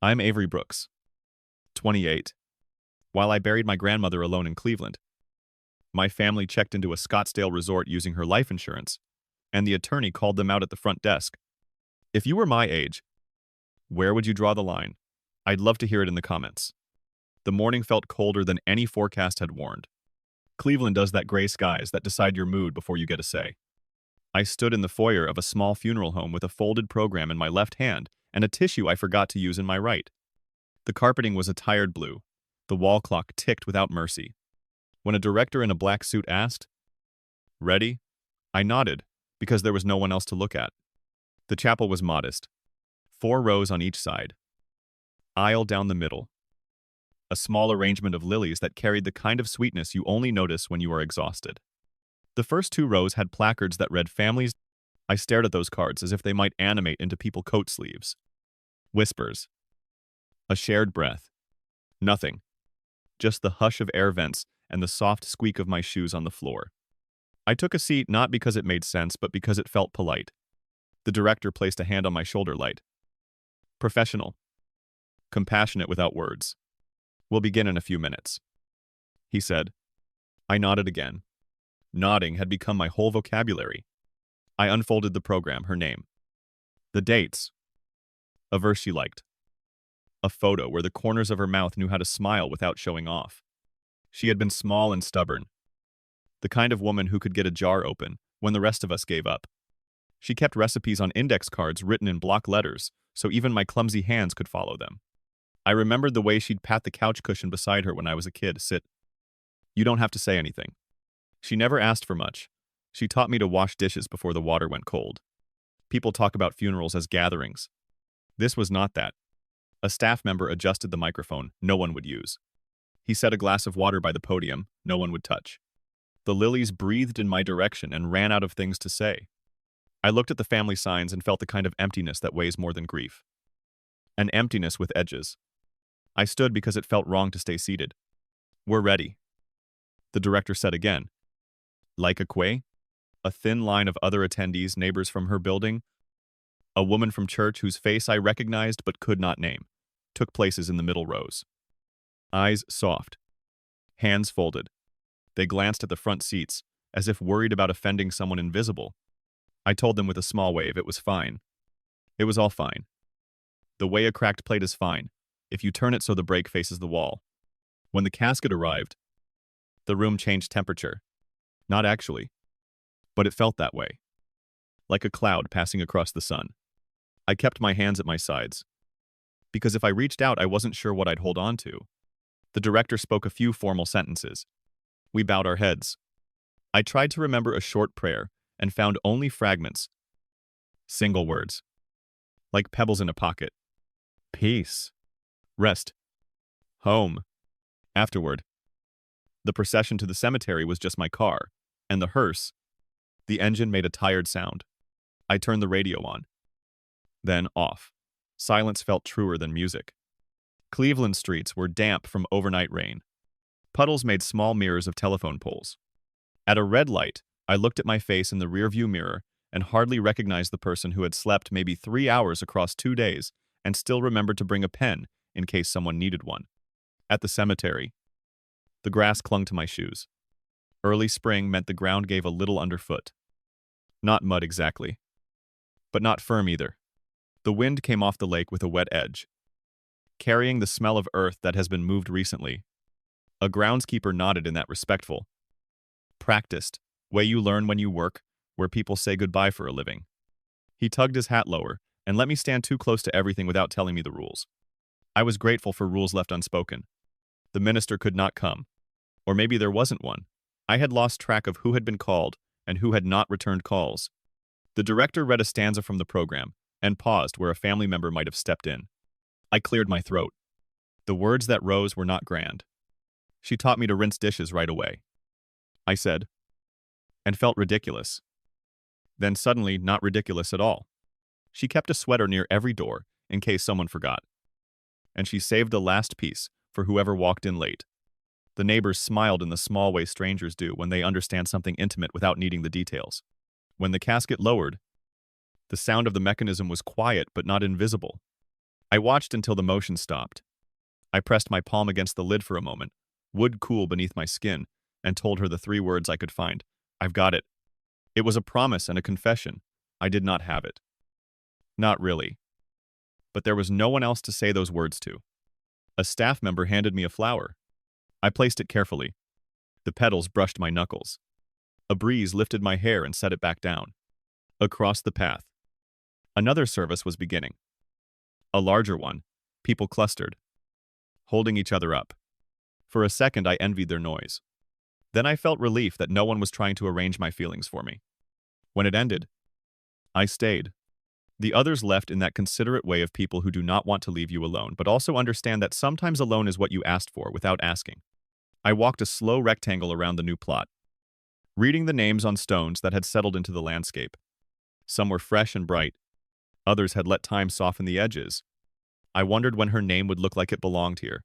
I'm Avery Brooks, 28. While I buried my grandmother alone in Cleveland, my family checked into a Scottsdale resort using her life insurance, and the attorney called them out at the front desk. If you were my age, where would you draw the line? I'd love to hear it in the comments. The morning felt colder than any forecast had warned. Cleveland does that gray skies that decide your mood before you get a say. I stood in the foyer of a small funeral home with a folded program in my left hand and a tissue I forgot to use in my right. The carpeting was a tired blue. The wall clock ticked without mercy. When a director in a black suit asked, "Ready?" I nodded, because there was no one else to look at. The chapel was modest. 4 rows on each side. Aisle down the middle. A small arrangement of lilies that carried the kind of sweetness you only notice when you are exhausted. The first 2 rows had placards that read families. I stared at those cards as if they might animate into people coat sleeves. Whispers. A shared breath. Nothing. Just the hush of air vents and the soft squeak of my shoes on the floor. I took a seat not because it made sense, but because it felt polite. The director placed a hand on my shoulder light. Professional. Compassionate without words. We'll begin in a few minutes, he said. I nodded again. Nodding had become my whole vocabulary. I unfolded the program, her name. The dates. A verse she liked. A photo where the corners of her mouth knew how to smile without showing off. She had been small and stubborn. The kind of woman who could get a jar open when the rest of us gave up. She kept recipes on index cards written in block letters, so even my clumsy hands could follow them. I remembered the way she'd pat the couch cushion beside her when I was a kid. Sit. You don't have to say anything. She never asked for much. She taught me to wash dishes before the water went cold. People talk about funerals as gatherings. This was not that. A staff member adjusted the microphone no one would use. He set a glass of water by the podium no one would touch. The lilies breathed in my direction and ran out of things to say. I looked at the family signs and felt the kind of emptiness that weighs more than grief. An emptiness with edges. I stood because it felt wrong to stay seated. We're ready, the director said again. Like a quay? A thin line of other attendees, neighbors from her building, a woman from church whose face I recognized but could not name, took places in the middle rows. Eyes soft. Hands folded. They glanced at the front seats, as if worried about offending someone invisible. I told them with a small wave it was fine. It was all fine. The way a cracked plate is fine, if you turn it so the break faces the wall. When the casket arrived, the room changed temperature. Not actually, but it felt that way. Like a cloud passing across the sun. I kept my hands at my sides, because if I reached out, I wasn't sure what I'd hold on to. The director spoke a few formal sentences. We bowed our heads. I tried to remember a short prayer and found only fragments. Single words. Like pebbles in a pocket. Peace. Rest. Home. Afterward. The procession to the cemetery was just my car, and the hearse. The engine made a tired sound. I turned the radio on. Then off. Silence felt truer than music. Cleveland streets were damp from overnight rain. Puddles made small mirrors of telephone poles. At a red light, I looked at my face in the rearview mirror and hardly recognized the person who had slept maybe 3 hours across 2 days and still remembered to bring a pen in case someone needed one. At the cemetery, the grass clung to my shoes. Early spring meant the ground gave a little underfoot. Not mud exactly, but not firm either. The wind came off the lake with a wet edge, carrying the smell of earth that has been moved recently. A groundskeeper nodded in that respectful, practiced way you learn when you work, where people say goodbye for a living. He tugged his hat lower and let me stand too close to everything without telling me the rules. I was grateful for rules left unspoken. The minister could not come. Or maybe there wasn't one. I had lost track of who had been called and who had not returned calls. The director read a stanza from the program and paused where a family member might have stepped in. I cleared my throat. The words that rose were not grand. She taught me to rinse dishes right away, I said, and felt ridiculous. Then suddenly not ridiculous at all. She kept a sweater near every door in case someone forgot. And she saved the last piece for whoever walked in late. The neighbors smiled in the small way strangers do when they understand something intimate without needing the details. When the casket lowered, the sound of the mechanism was quiet but not invisible. I watched until the motion stopped. I pressed my palm against the lid for a moment, wood cool beneath my skin, and told her the 3 words I could find. I've got it. It was a promise and a confession. I did not have it. Not really. But there was no one else to say those words to. A staff member handed me a flower. I placed it carefully. The petals brushed my knuckles. A breeze lifted my hair and set it back down. Across the path. Another service was beginning. A larger one. People clustered, holding each other up. For a second, I envied their noise. Then I felt relief that no one was trying to arrange my feelings for me. When it ended, I stayed. The others left in that considerate way of people who do not want to leave you alone, but also understand that sometimes alone is what you asked for without asking. I walked a slow rectangle around the new plot, reading the names on stones that had settled into the landscape. Some were fresh and bright. Others had let time soften the edges. I wondered when her name would look like it belonged here,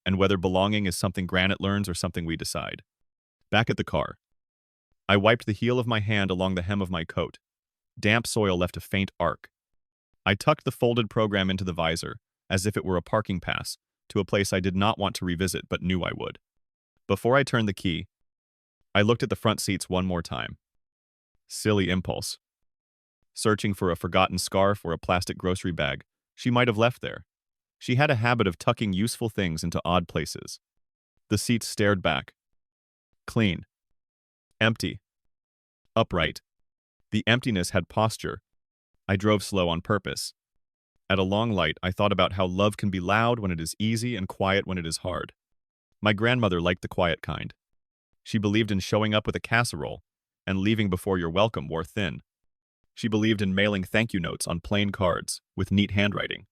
and whether belonging is something Granite learns or something we decide. Back at the car, I wiped the heel of my hand along the hem of my coat. Damp soil left a faint arc. I tucked the folded program into the visor, as if it were a parking pass, to a place I did not want to revisit but knew I would. Before I turned the key, I looked at the front seats one more time. Silly impulse. Searching for a forgotten scarf or a plastic grocery bag she might have left there. She had a habit of tucking useful things into odd places. The seats stared back. Clean. Empty. Upright. The emptiness had posture. I drove slow on purpose. At a long light, I thought about how love can be loud when it is easy and quiet when it is hard. My grandmother liked the quiet kind. She believed in showing up with a casserole, and leaving before your welcome wore thin. She believed in mailing thank you notes on plain cards with neat handwriting.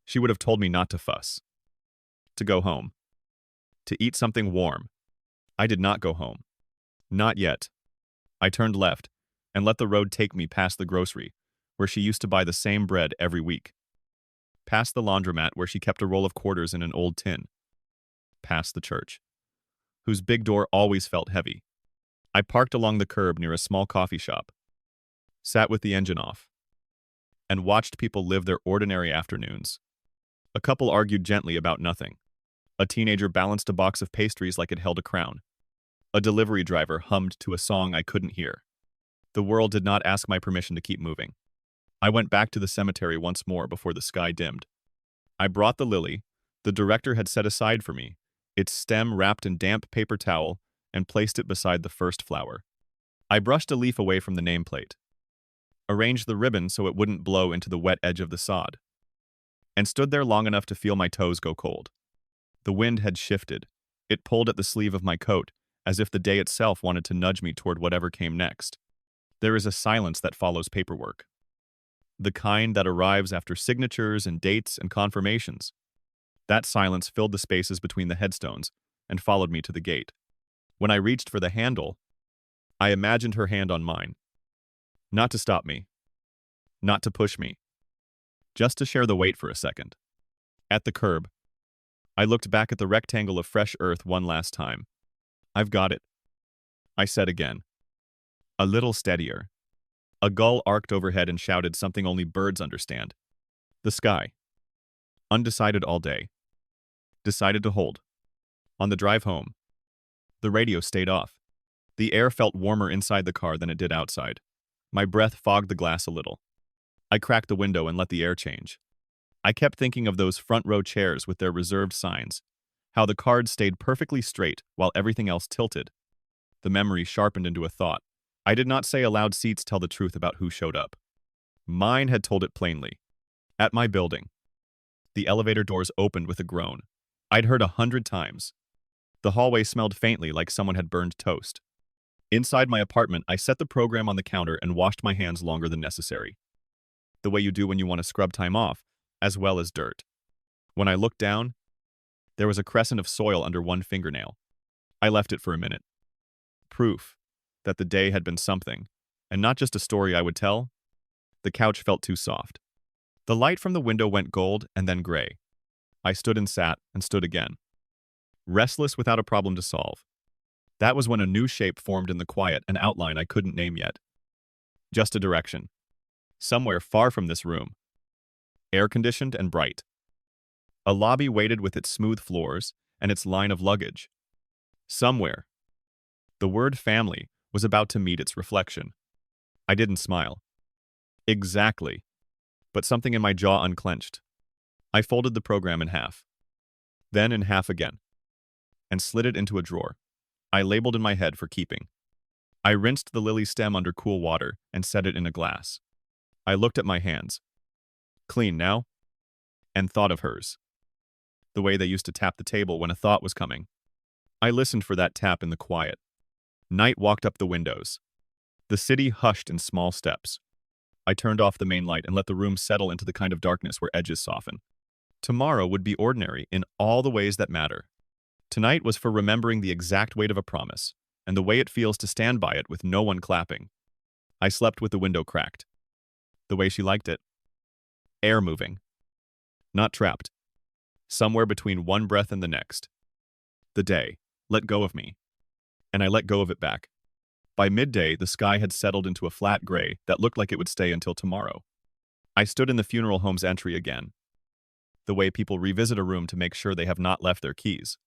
She would have told me not to fuss. To go home. To eat something warm. I did not go home. Not yet. I turned left and let the road take me past the grocery, where she used to buy the same bread every week. Past the laundromat where she kept a roll of quarters in an old tin. Past the church, whose big door always felt heavy. I parked along the curb near a small coffee shop, sat with the engine off, and watched people live their ordinary afternoons. A couple argued gently about nothing. A teenager balanced a box of pastries like it held a crown. A delivery driver hummed to a song I couldn't hear. The world did not ask my permission to keep moving. I went back to the cemetery once more before the sky dimmed. I brought the lily the director had set aside for me, its stem wrapped in damp paper towel, and placed it beside the first flower. I brushed a leaf away from the nameplate, arranged the ribbon so it wouldn't blow into the wet edge of the sod, and stood there long enough to feel my toes go cold. The wind had shifted. It pulled at the sleeve of my coat, as if the day itself wanted to nudge me toward whatever came next. There is a silence that follows paperwork. The kind that arrives after signatures and dates and confirmations. That silence filled the spaces between the headstones and followed me to the gate. When I reached for the handle, I imagined her hand on mine. Not to stop me. Not to push me. Just to share the weight for a second. At the curb, I looked back at the rectangle of fresh earth one last time. I've got it, I said again. A little steadier. A gull arced overhead and shouted something only birds understand. The sky. Undecided all day. Decided to hold. On the drive home, the radio stayed off. The air felt warmer inside the car than it did outside. My breath fogged the glass a little. I cracked the window and let the air change. I kept thinking of those front row chairs with their reserved signs, how the cards stayed perfectly straight while everything else tilted. The memory sharpened into a thought. I did not say aloud seats tell the truth about who showed up. Mine had told it plainly. At my building, the elevator doors opened with a groan. I'd heard 100 times. The hallway smelled faintly like someone had burned toast. Inside my apartment, I set the program on the counter and washed my hands longer than necessary. The way you do when you want to scrub time off, as well as dirt. When I looked down, there was a crescent of soil under one fingernail. I left it for a minute. Proof that the day had been something, and not just a story I would tell. The couch felt too soft. The light from the window went gold and then gray. I stood and sat and stood again, restless without a problem to solve. That was when a new shape formed in the quiet, an outline I couldn't name yet. Just a direction. Somewhere far from this room. Air-conditioned and bright. A lobby waited with its smooth floors and its line of luggage. Somewhere, the word family was about to meet its reflection. I didn't smile. Exactly. But something in my jaw unclenched. I folded the program in half, then in half again, and slid it into a drawer. I labeled in my head for keeping. I rinsed the lily stem under cool water and set it in a glass. I looked at my hands. Clean now? And thought of hers. The way they used to tap the table when a thought was coming. I listened for that tap in the quiet. Night walked up the windows. The city hushed in small steps. I turned off the main light and let the room settle into the kind of darkness where edges soften. Tomorrow would be ordinary in all the ways that matter. Tonight was for remembering the exact weight of a promise, and the way it feels to stand by it with no one clapping. I slept with the window cracked. The way she liked it. Air moving. Not trapped. Somewhere between one breath and the next. The day let go of me, and I let go of it back. By midday, the sky had settled into a flat gray that looked like it would stay until tomorrow. I stood in the funeral home's entry again, the way people revisit a room to make sure they have not left their keys,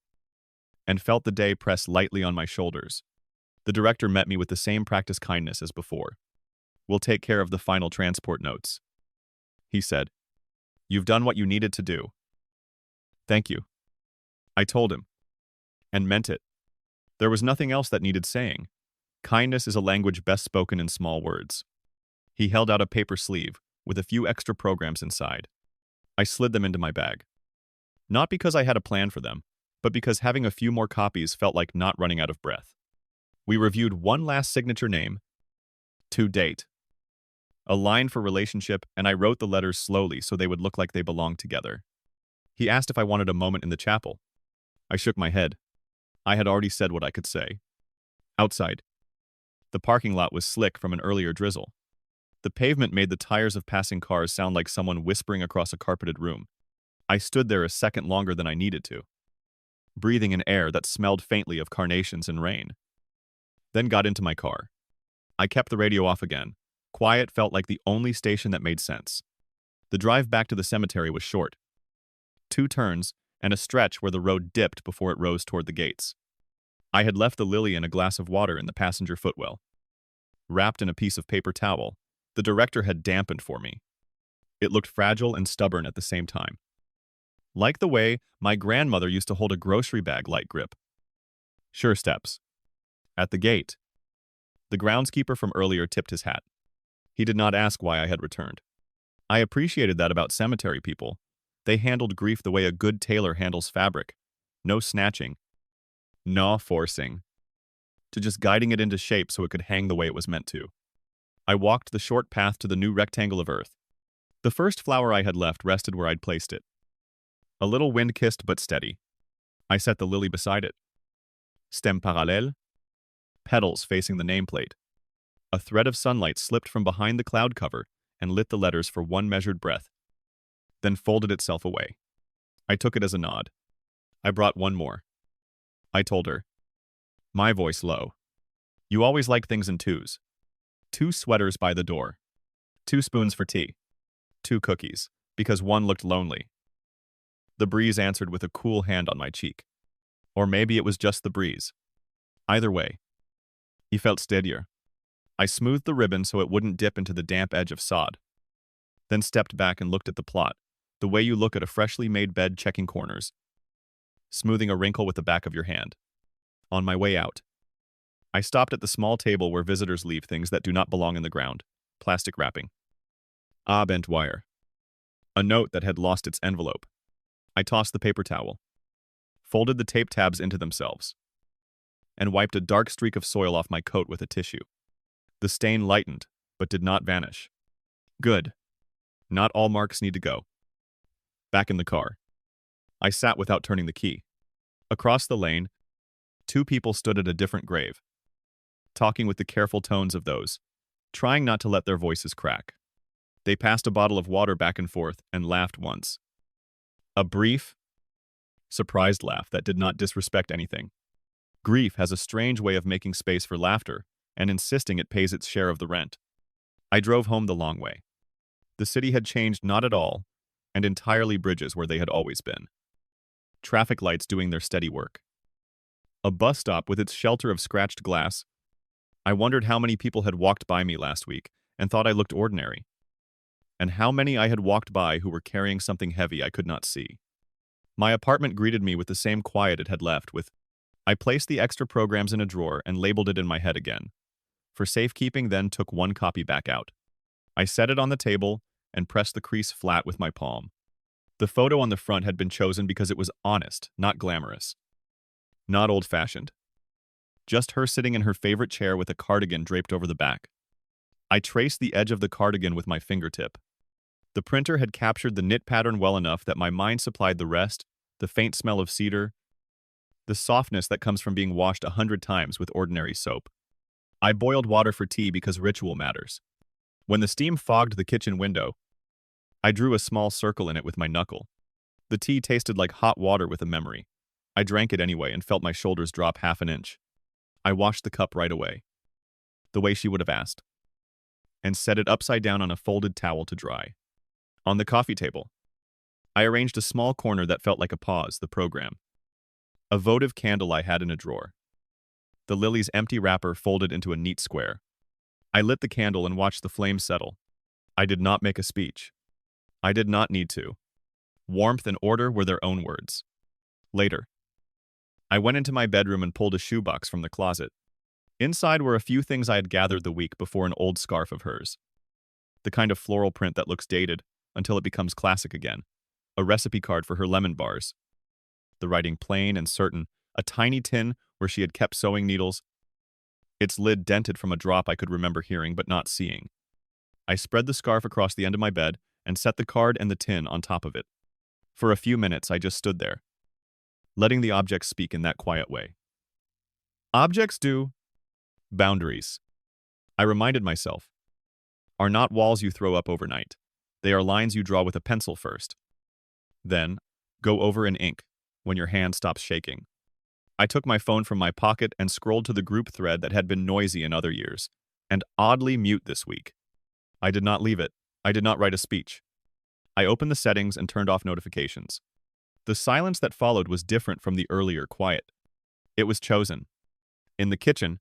and felt the day press lightly on my shoulders. The director met me with the same practiced kindness as before. "We'll take care of the final transport notes," he said. "You've done what you needed to do." "Thank you," I told him, and meant it. There was nothing else that needed saying. Kindness is a language best spoken in small words. He held out a paper sleeve with a few extra programs inside. I slid them into my bag. Not because I had a plan for them, but because having a few more copies felt like not running out of breath. We reviewed one last signature name, to date, a line for relationship, and I wrote the letters slowly so they would look like they belonged together. He asked if I wanted a moment in the chapel. I shook my head. I had already said what I could say. Outside, the parking lot was slick from an earlier drizzle. The pavement made the tires of passing cars sound like someone whispering across a carpeted room. I stood there a second longer than I needed to, breathing in air that smelled faintly of carnations and rain. Then got into my car. I kept the radio off again. Quiet felt like the only station that made sense. The drive back to the cemetery was short. 2 turns, and a stretch where the road dipped before it rose toward the gates. I had left the lily and a glass of water in the passenger footwell. Wrapped in a piece of paper towel, the director had dampened for me. It looked fragile and stubborn at the same time. Like the way my grandmother used to hold a grocery bag light grip. Sure steps. At the gate, the groundskeeper from earlier tipped his hat. He did not ask why I had returned. I appreciated that about cemetery people. They handled grief the way a good tailor handles fabric. No snatching. No forcing. To just guiding it into shape so it could hang the way it was meant to. I walked the short path to the new rectangle of earth. The first flower I had left rested where I'd placed it. A little wind-kissed but steady. I set the lily beside it. Stem parallèle. Petals facing the nameplate. A thread of sunlight slipped from behind the cloud cover and lit the letters for one measured breath, then folded itself away. I took it as a nod. I brought one more. I told her, my voice low. You always like things in twos. 2 sweaters by the door. 2 spoons for tea. 2 cookies, because one looked lonely. The breeze answered with a cool hand on my cheek. Or maybe it was just the breeze. Either way, he felt steadier. I smoothed the ribbon so it wouldn't dip into the damp edge of sod. Then stepped back and looked at the plot, the way you look at a freshly made bed checking corners, smoothing a wrinkle with the back of your hand. On my way out, I stopped at the small table where visitors leave things that do not belong in the ground, plastic wrapping. Bent wire. A note that had lost its envelope. I tossed the paper towel, folded the tape tabs into themselves, and wiped a dark streak of soil off my coat with a tissue. The stain lightened, but did not vanish. Good. Not all marks need to go. Back in the car. I sat without turning the key. Across the lane, 2 people stood at a different grave, talking with the careful tones of those, trying not to let their voices crack. They passed a bottle of water back and forth and laughed once. A brief, surprised laugh that did not disrespect anything. Grief has a strange way of making space for laughter and insisting it pays its share of the rent. I drove home the long way. The city had changed not at all, and entirely bridges where they had always been. Traffic lights doing their steady work. A bus stop with its shelter of scratched glass. I wondered how many people had walked by me last week and thought I looked ordinary, and how many I had walked by who were carrying something heavy I could not see. My apartment greeted me with the same quiet it had left with, I placed the extra programs in a drawer and labeled it in my head again. For safekeeping, then took one copy back out. I set it on the table and pressed the crease flat with my palm. The photo on the front had been chosen because it was honest, not glamorous. Not old-fashioned. Just her sitting in her favorite chair with a cardigan draped over the back. I traced the edge of the cardigan with my fingertip. The printer had captured the knit pattern well enough that my mind supplied the rest, the faint smell of cedar, the softness that comes from being washed 100 times with ordinary soap. I boiled water for tea because ritual matters. When the steam fogged the kitchen window, I drew a small circle in it with my knuckle. The tea tasted like hot water with a memory. I drank it anyway and felt my shoulders drop half an inch. I washed the cup right away, the way she would have asked, and set it upside down on a folded towel to dry. On the coffee table, I arranged a small corner that felt like a pause, the program. A votive candle I had in a drawer. The lily's empty wrapper folded into a neat square. I lit the candle and watched the flames settle. I did not make a speech. I did not need to. Warmth and order were their own words. Later, I went into my bedroom and pulled a shoebox from the closet. Inside were a few things I had gathered the week before, an old scarf of hers. The kind of floral print that looks dated until it becomes classic again. A recipe card for her lemon bars. The writing plain and certain, a tiny tin where she had kept sewing needles, its lid dented from a drop I could remember hearing but not seeing. I spread the scarf across the end of my bed and set the card and the tin on top of it. For a few minutes I just stood there, letting the objects speak in that quiet way. Objects do. Boundaries, I reminded myself, are not walls you throw up overnight. They are lines you draw with a pencil first. Then, go over in ink when your hand stops shaking. I took my phone from my pocket and scrolled to the group thread that had been noisy in other years, and oddly mute this week. I did not leave it. I did not write a speech. I opened the settings and turned off notifications. The silence that followed was different from the earlier quiet. It was chosen. In the kitchen,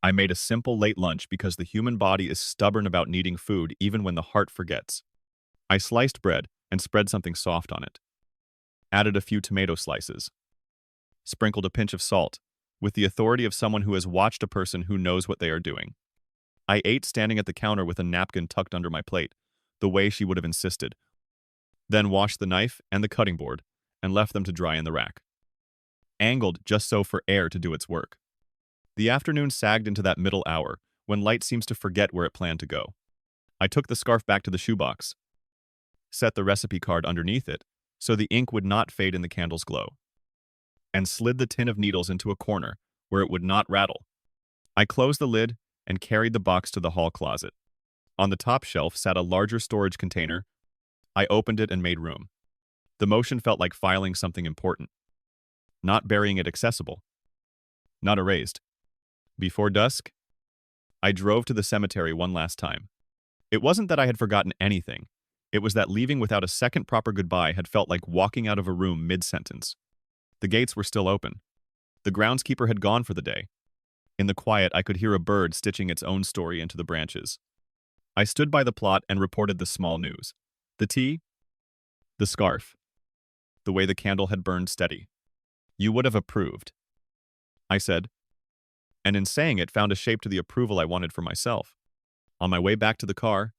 I made a simple late lunch because the human body is stubborn about needing food even when the heart forgets. I sliced bread and spread something soft on it. Added a few tomato slices. Sprinkled a pinch of salt, with the authority of someone who has watched a person who knows what they are doing. I ate standing at the counter with a napkin tucked under my plate, the way she would have insisted. Then washed the knife and the cutting board, and left them to dry in the rack. Angled just so for air to do its work. The afternoon sagged into that middle hour, when light seems to forget where it planned to go. I took the scarf back to the shoebox, set the recipe card underneath it, so the ink would not fade in the candle's glow, and slid the tin of needles into a corner where it would not rattle. I closed the lid and carried the box to the hall closet. On the top shelf sat a larger storage container. I opened it and made room. The motion felt like filing something important, not burying it accessible, not erased. Before dusk, I drove to the cemetery one last time. It wasn't that I had forgotten anything. It was that leaving without a second proper goodbye had felt like walking out of a room mid-sentence. The gates were still open. The groundskeeper had gone for the day. In the quiet, I could hear a bird stitching its own story into the branches. I stood by the plot and reported the small news. The tea, the scarf, the way the candle had burned steady. You would have approved, I said, and in saying it found a shape to the approval I wanted for myself. On my way back to the car,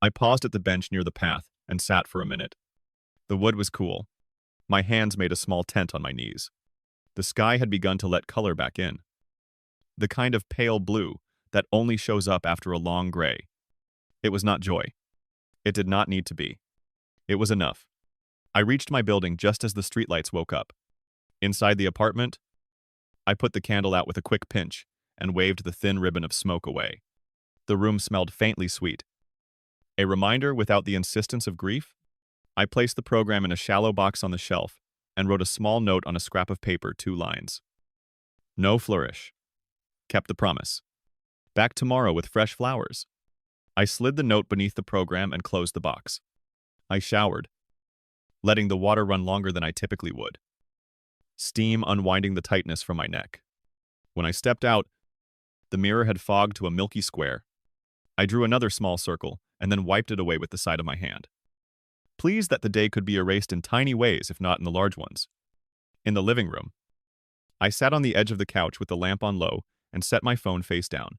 I paused at the bench near the path and sat for a minute. The wood was cool. My hands made a small tent on my knees. The sky had begun to let color back in. The kind of pale blue that only shows up after a long gray. It was not joy. It did not need to be. It was enough. I reached my building just as the streetlights woke up. Inside the apartment, I put the candle out with a quick pinch and waved the thin ribbon of smoke away. The room smelled faintly sweet. A reminder without the insistence of grief? I placed the program in a shallow box on the shelf and wrote a small note on a scrap of paper, 2 lines. No flourish. Kept the promise. Back tomorrow with fresh flowers. I slid the note beneath the program and closed the box. I showered, letting the water run longer than I typically would, steam unwinding the tightness from my neck. When I stepped out, the mirror had fogged to a milky square. I drew another small circle and then wiped it away with the side of my hand, pleased that the day could be erased in tiny ways if not in the large ones. In the living room, I sat on the edge of the couch with the lamp on low and set my phone face down.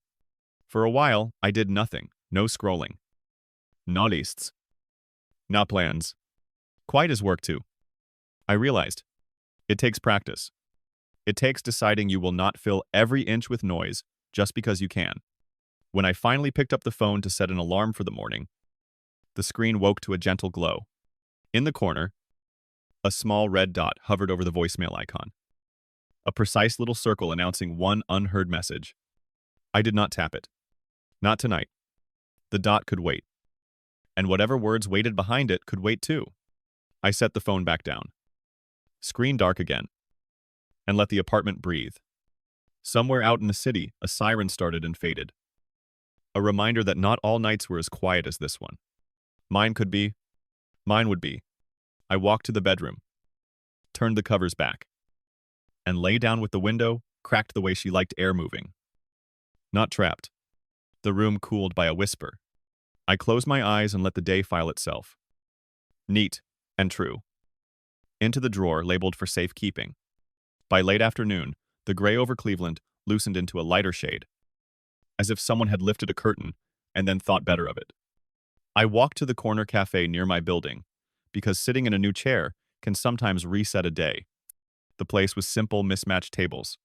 For a while, I did nothing, no scrolling. No lists. No plans. Quiet as work too. I realized, it takes practice. It takes deciding you will not fill every inch with noise just because you can. When I finally picked up the phone to set an alarm for the morning, the screen woke to a gentle glow. In the corner, a small red dot hovered over the voicemail icon, a precise little circle announcing one unheard message. I did not tap it. Not tonight. The dot could wait. And whatever words waited behind it could wait too. I set the phone back down. Screen dark again, and let the apartment breathe. Somewhere out in the city, a siren started and faded. A reminder that not all nights were as quiet as this one. Mine would be. I walked to the bedroom, turned the covers back, and lay down with the window cracked the way she liked air moving. Not trapped. The room cooled by a whisper. I closed my eyes and let the day file itself. Neat and true. Into the drawer labeled for safekeeping. By late afternoon, the gray over Cleveland loosened into a lighter shade, as if someone had lifted a curtain and then thought better of it. I walked to the corner cafe near my building, because sitting in a new chair can sometimes reset a day. The place was simple, mismatched tables,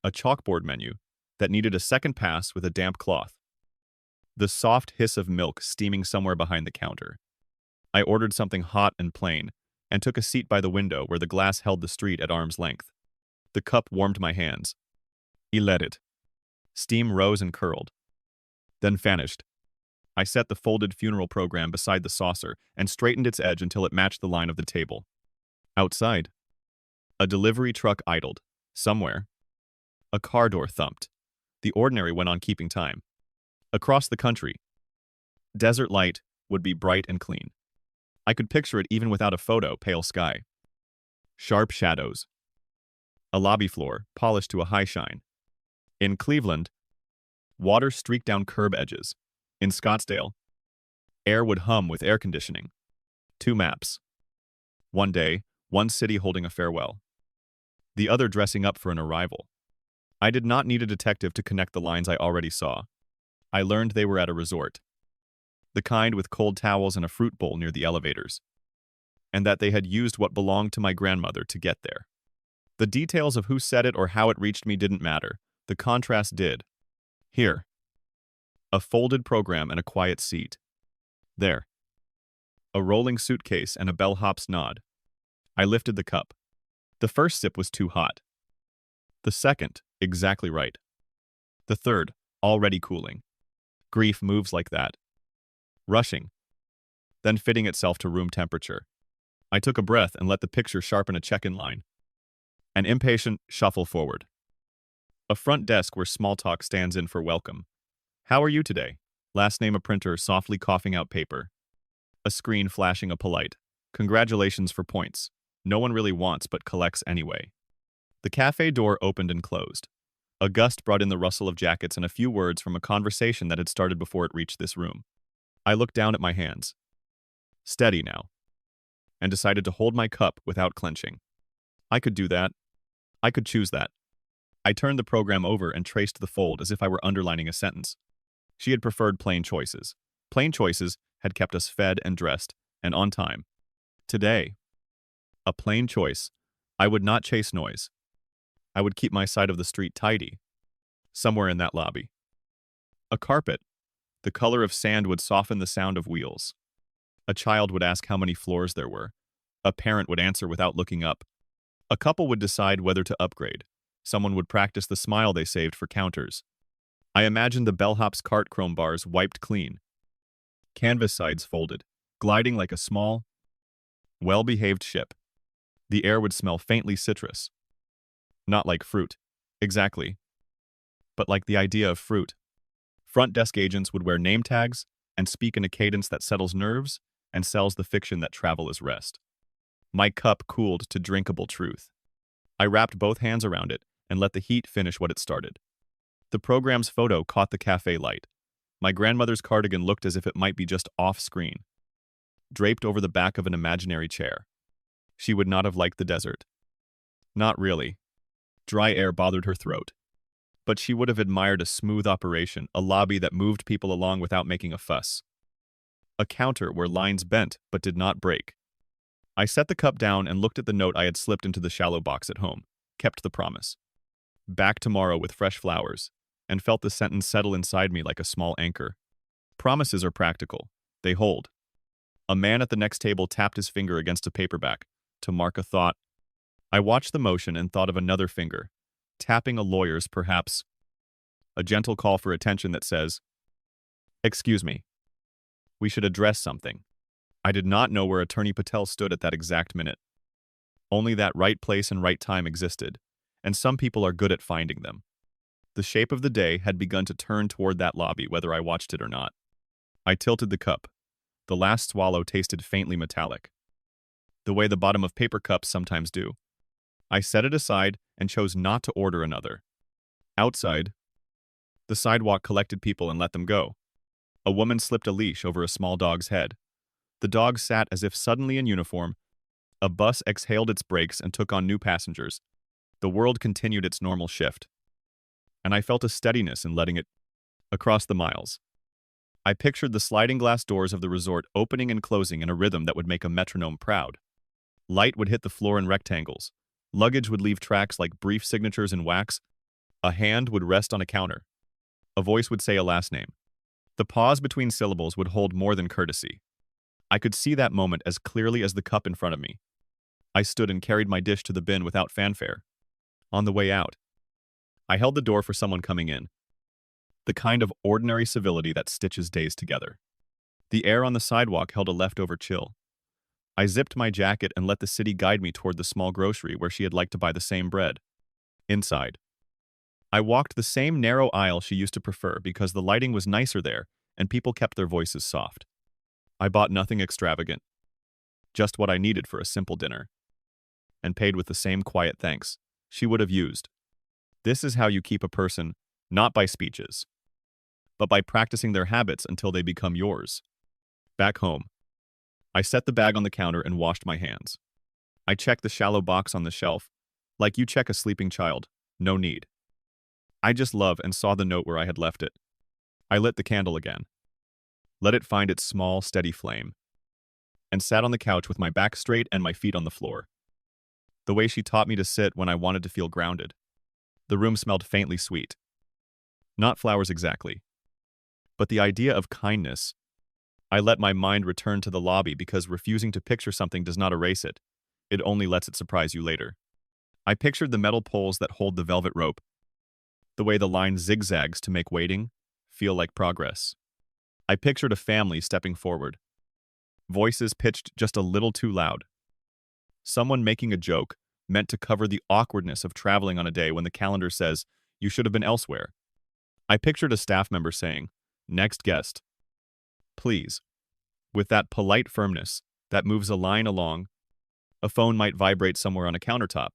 a chalkboard menu that needed a second pass with a damp cloth, the soft hiss of milk steaming somewhere behind the counter. I ordered something hot and plain, and took a seat by the window where the glass held the street at arm's length. The cup warmed my hands. He let it. Steam rose and curled, then vanished. I set the folded funeral program beside the saucer and straightened its edge until it matched the line of the table. Outside, a delivery truck idled. Somewhere, a car door thumped. The ordinary went on keeping time. Across the country, desert light would be bright and clean. I could picture it even without a photo, pale sky. Sharp shadows. A lobby floor, polished to a high shine. In Cleveland, water streaked down curb edges. In Scottsdale, air would hum with air conditioning. 2 maps. One day, one city holding a farewell. The other dressing up for an arrival. I did not need a detective to connect the lines I already saw. I learned they were at a resort, the kind with cold towels and a fruit bowl near the elevators, and that they had used what belonged to my grandmother to get there. The details of who said it or how it reached me didn't matter. The contrast did. Here, a folded program and a quiet seat. There, a rolling suitcase and a bellhop's nod. I lifted the cup. The first sip was too hot. The second, exactly right. The third, already cooling. Grief moves like that. Rushing, then fitting itself to room temperature. I took a breath and let the picture sharpen a check-in line. An impatient shuffle forward. A front desk where small talk stands in for welcome. How are you today? Last name a printer softly coughing out paper. A screen flashing a polite, congratulations for points. No one really wants but collects anyway. The cafe door opened and closed. A gust brought in the rustle of jackets and a few words from a conversation that had started before it reached this room. I looked down at my hands. Steady now. And decided to hold my cup without clenching. I could do that. I could choose that. I turned the program over and traced the fold as if I were underlining a sentence. She had preferred plain choices. Plain choices had kept us fed and dressed, and on time. Today, a plain choice. I would not chase noise. I would keep my side of the street tidy. Somewhere in that lobby. A carpet. The color of sand would soften the sound of wheels. A child would ask how many floors there were. A parent would answer without looking up. A couple would decide whether to upgrade. Someone would practice the smile they saved for counters. I imagined the bellhop's cart chrome bars wiped clean. Canvas sides folded, gliding like a small, well-behaved ship. The air would smell faintly citrus. Not like fruit, exactly, but like the idea of fruit. Front desk agents would wear name tags and speak in a cadence that settles nerves and sells the fiction that travel is rest. My cup cooled to drinkable truth. I wrapped both hands around it and let the heat finish what it started. The program's photo caught the cafe light. My grandmother's cardigan looked as if it might be just off-screen, draped over the back of an imaginary chair. She would not have liked the desert. Not really. Dry air bothered her throat. But she would have admired a smooth operation, a lobby that moved people along without making a fuss. A counter where lines bent but did not break. I set the cup down and looked at the note I had slipped into the shallow box at home. Kept the promise. Back tomorrow with fresh flowers, and felt the sentence settle inside me like a small anchor. Promises are practical. They hold. A man at the next table tapped his finger against a paperback to mark a thought. I watched the motion and thought of another finger, tapping a lawyer's perhaps. A gentle call for attention that says, "Excuse me. We should address something." I did not know where Attorney Patel stood at that exact minute. Only that right place and right time existed, and some people are good at finding them. The shape of the day had begun to turn toward that lobby, whether I watched it or not. I tilted the cup. The last swallow tasted faintly metallic, the way the bottom of paper cups sometimes do. I set it aside and chose not to order another. Outside, the sidewalk collected people and let them go. A woman slipped a leash over a small dog's head. The dog sat as if suddenly in uniform. A bus exhaled its brakes and took on new passengers. The world continued its normal shift. And I felt a steadiness in letting it across the miles. I pictured the sliding glass doors of the resort opening and closing in a rhythm that would make a metronome proud. Light would hit the floor in rectangles. Luggage would leave tracks like brief signatures in wax. A hand would rest on a counter. A voice would say a last name. The pause between syllables would hold more than courtesy. I could see that moment as clearly as the cup in front of me. I stood and carried my dish to the bin without fanfare. On the way out, I held the door for someone coming in. The kind of ordinary civility that stitches days together. The air on the sidewalk held a leftover chill. I zipped my jacket and let the city guide me toward the small grocery where she had liked to buy the same bread. Inside, I walked the same narrow aisle she used to prefer because the lighting was nicer there and people kept their voices soft. I bought nothing extravagant, just what I needed for a simple dinner, and paid with the same quiet thanks she would have used. This is how you keep a person, not by speeches, but by practicing their habits until they become yours. Back home, I set the bag on the counter and washed my hands. I checked the shallow box on the shelf, like you check a sleeping child. No need. I just love and saw the note where I had left it. I lit the candle again. Let it find its small, steady flame, and sat on the couch with my back straight and my feet on the floor. The way she taught me to sit when I wanted to feel grounded. The room smelled faintly sweet. Not flowers exactly, but the idea of kindness. I let my mind return to the lobby because refusing to picture something does not erase it. It only lets it surprise you later. I pictured the metal poles that hold the velvet rope, the way the line zigzags to make waiting feel like progress. I pictured a family stepping forward, voices pitched just a little too loud. Someone making a joke meant to cover the awkwardness of traveling on a day when the calendar says you should have been elsewhere. I pictured a staff member saying, "Next guest, please," with that polite firmness that moves a line along. A phone might vibrate somewhere on a countertop.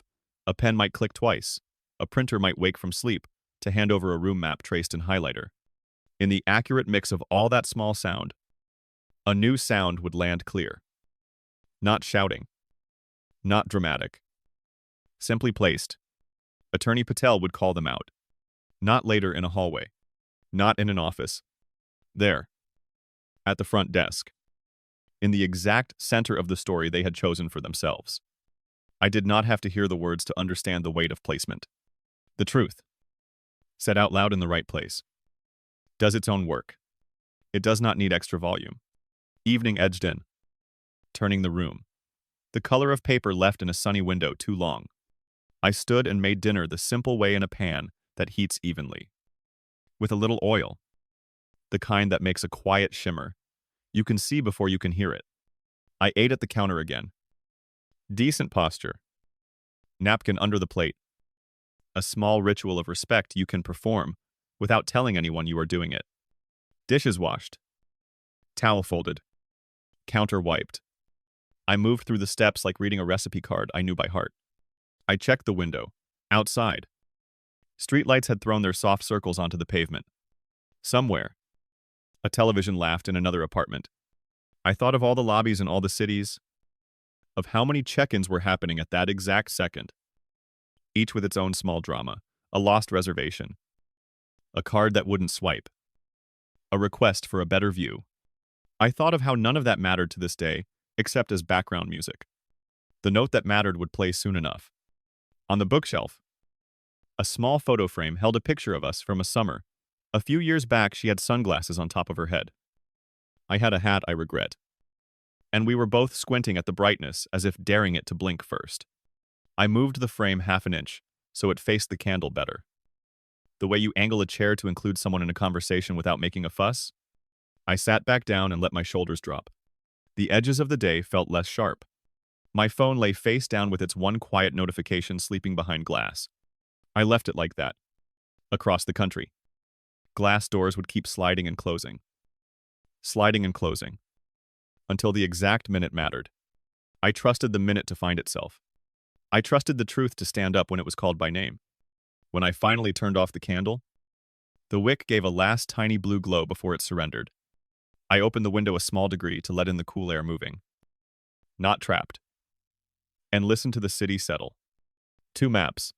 A pen might click twice. A printer might wake from sleep to hand over a room map traced in highlighter. In the accurate mix of all that small sound, a new sound would land clear. Not shouting. Not dramatic. Simply placed. Attorney Patel would call them out. Not later in a hallway. Not in an office. There. At the front desk. In the exact center of the story they had chosen for themselves. I did not have to hear the words to understand the weight of placement. The truth, said out loud in the right place, does its own work. It does not need extra volume. Evening edged in, turning the room. The color of paper left in a sunny window too long. I stood and made dinner the simple way in a pan that heats evenly. With a little oil. The kind that makes a quiet shimmer. You can see before you can hear it. I ate at the counter again. Decent posture. Napkin under the plate. A small ritual of respect you can perform without telling anyone you are doing it. Dishes washed. Towel folded. Counter wiped. I moved through the steps like reading a recipe card I knew by heart. I checked the window. Outside. Streetlights had thrown their soft circles onto the pavement. Somewhere, a television laughed in another apartment. I thought of all the lobbies in all the cities, of how many check-ins were happening at that exact second, each with its own small drama, a lost reservation, a card that wouldn't swipe, a request for a better view. I thought of how none of that mattered to this day, except as background music. The note that mattered would play soon enough. On the bookshelf, a small photo frame held a picture of us from a summer. A few years back, she had sunglasses on top of her head. I had a hat I regret. And we were both squinting at the brightness as if daring it to blink first. I moved the frame half an inch, so it faced the candle better. The way you angle a chair to include someone in a conversation without making a fuss? I sat back down and let my shoulders drop. The edges of the day felt less sharp. My phone lay face down with its one quiet notification sleeping behind glass. I left it like that. Across the country. Glass doors would keep sliding and closing. Sliding and closing. Until the exact minute mattered. I trusted the minute to find itself. I trusted the truth to stand up when it was called by name. When I finally turned off the candle, the wick gave a last tiny blue glow before it surrendered. I opened the window a small degree to let in the cool air moving. Not trapped. And listened to the city settle. 2 maps.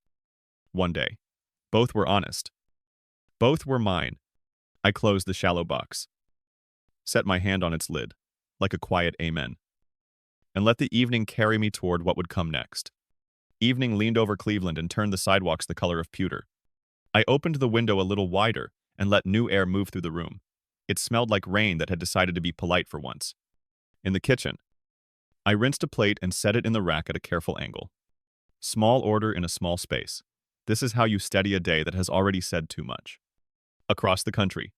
1 day. Both were honest. Both were mine. I closed the shallow box. Set my hand on its lid, like a quiet amen. And let the evening carry me toward what would come next. Evening leaned over Cleveland and turned the sidewalks the color of pewter. I opened the window a little wider and let new air move through the room. It smelled like rain that had decided to be polite for once. In the kitchen, I rinsed a plate and set it in the rack at a careful angle. Small order in a small space. This is how you steady a day that has already said too much. Across the country.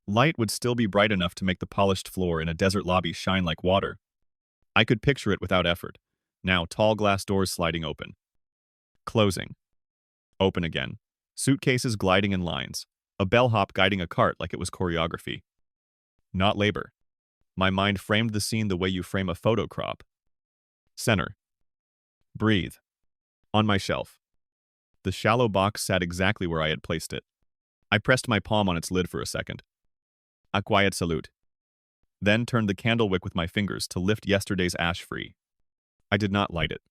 Light would still be bright enough to make the polished floor in a desert lobby shine like water. I could picture it without effort. Now tall glass doors sliding open. Closing. Open again. Suitcases gliding in lines. A bellhop guiding a cart like it was choreography. Not labor. My mind framed the scene the way you frame a photo crop. Center. Breathe. On my shelf. The shallow box sat exactly where I had placed it. I pressed my palm on its lid for a second. A quiet salute. Then turned the candle wick with my fingers to lift yesterday's ash free. I did not light it.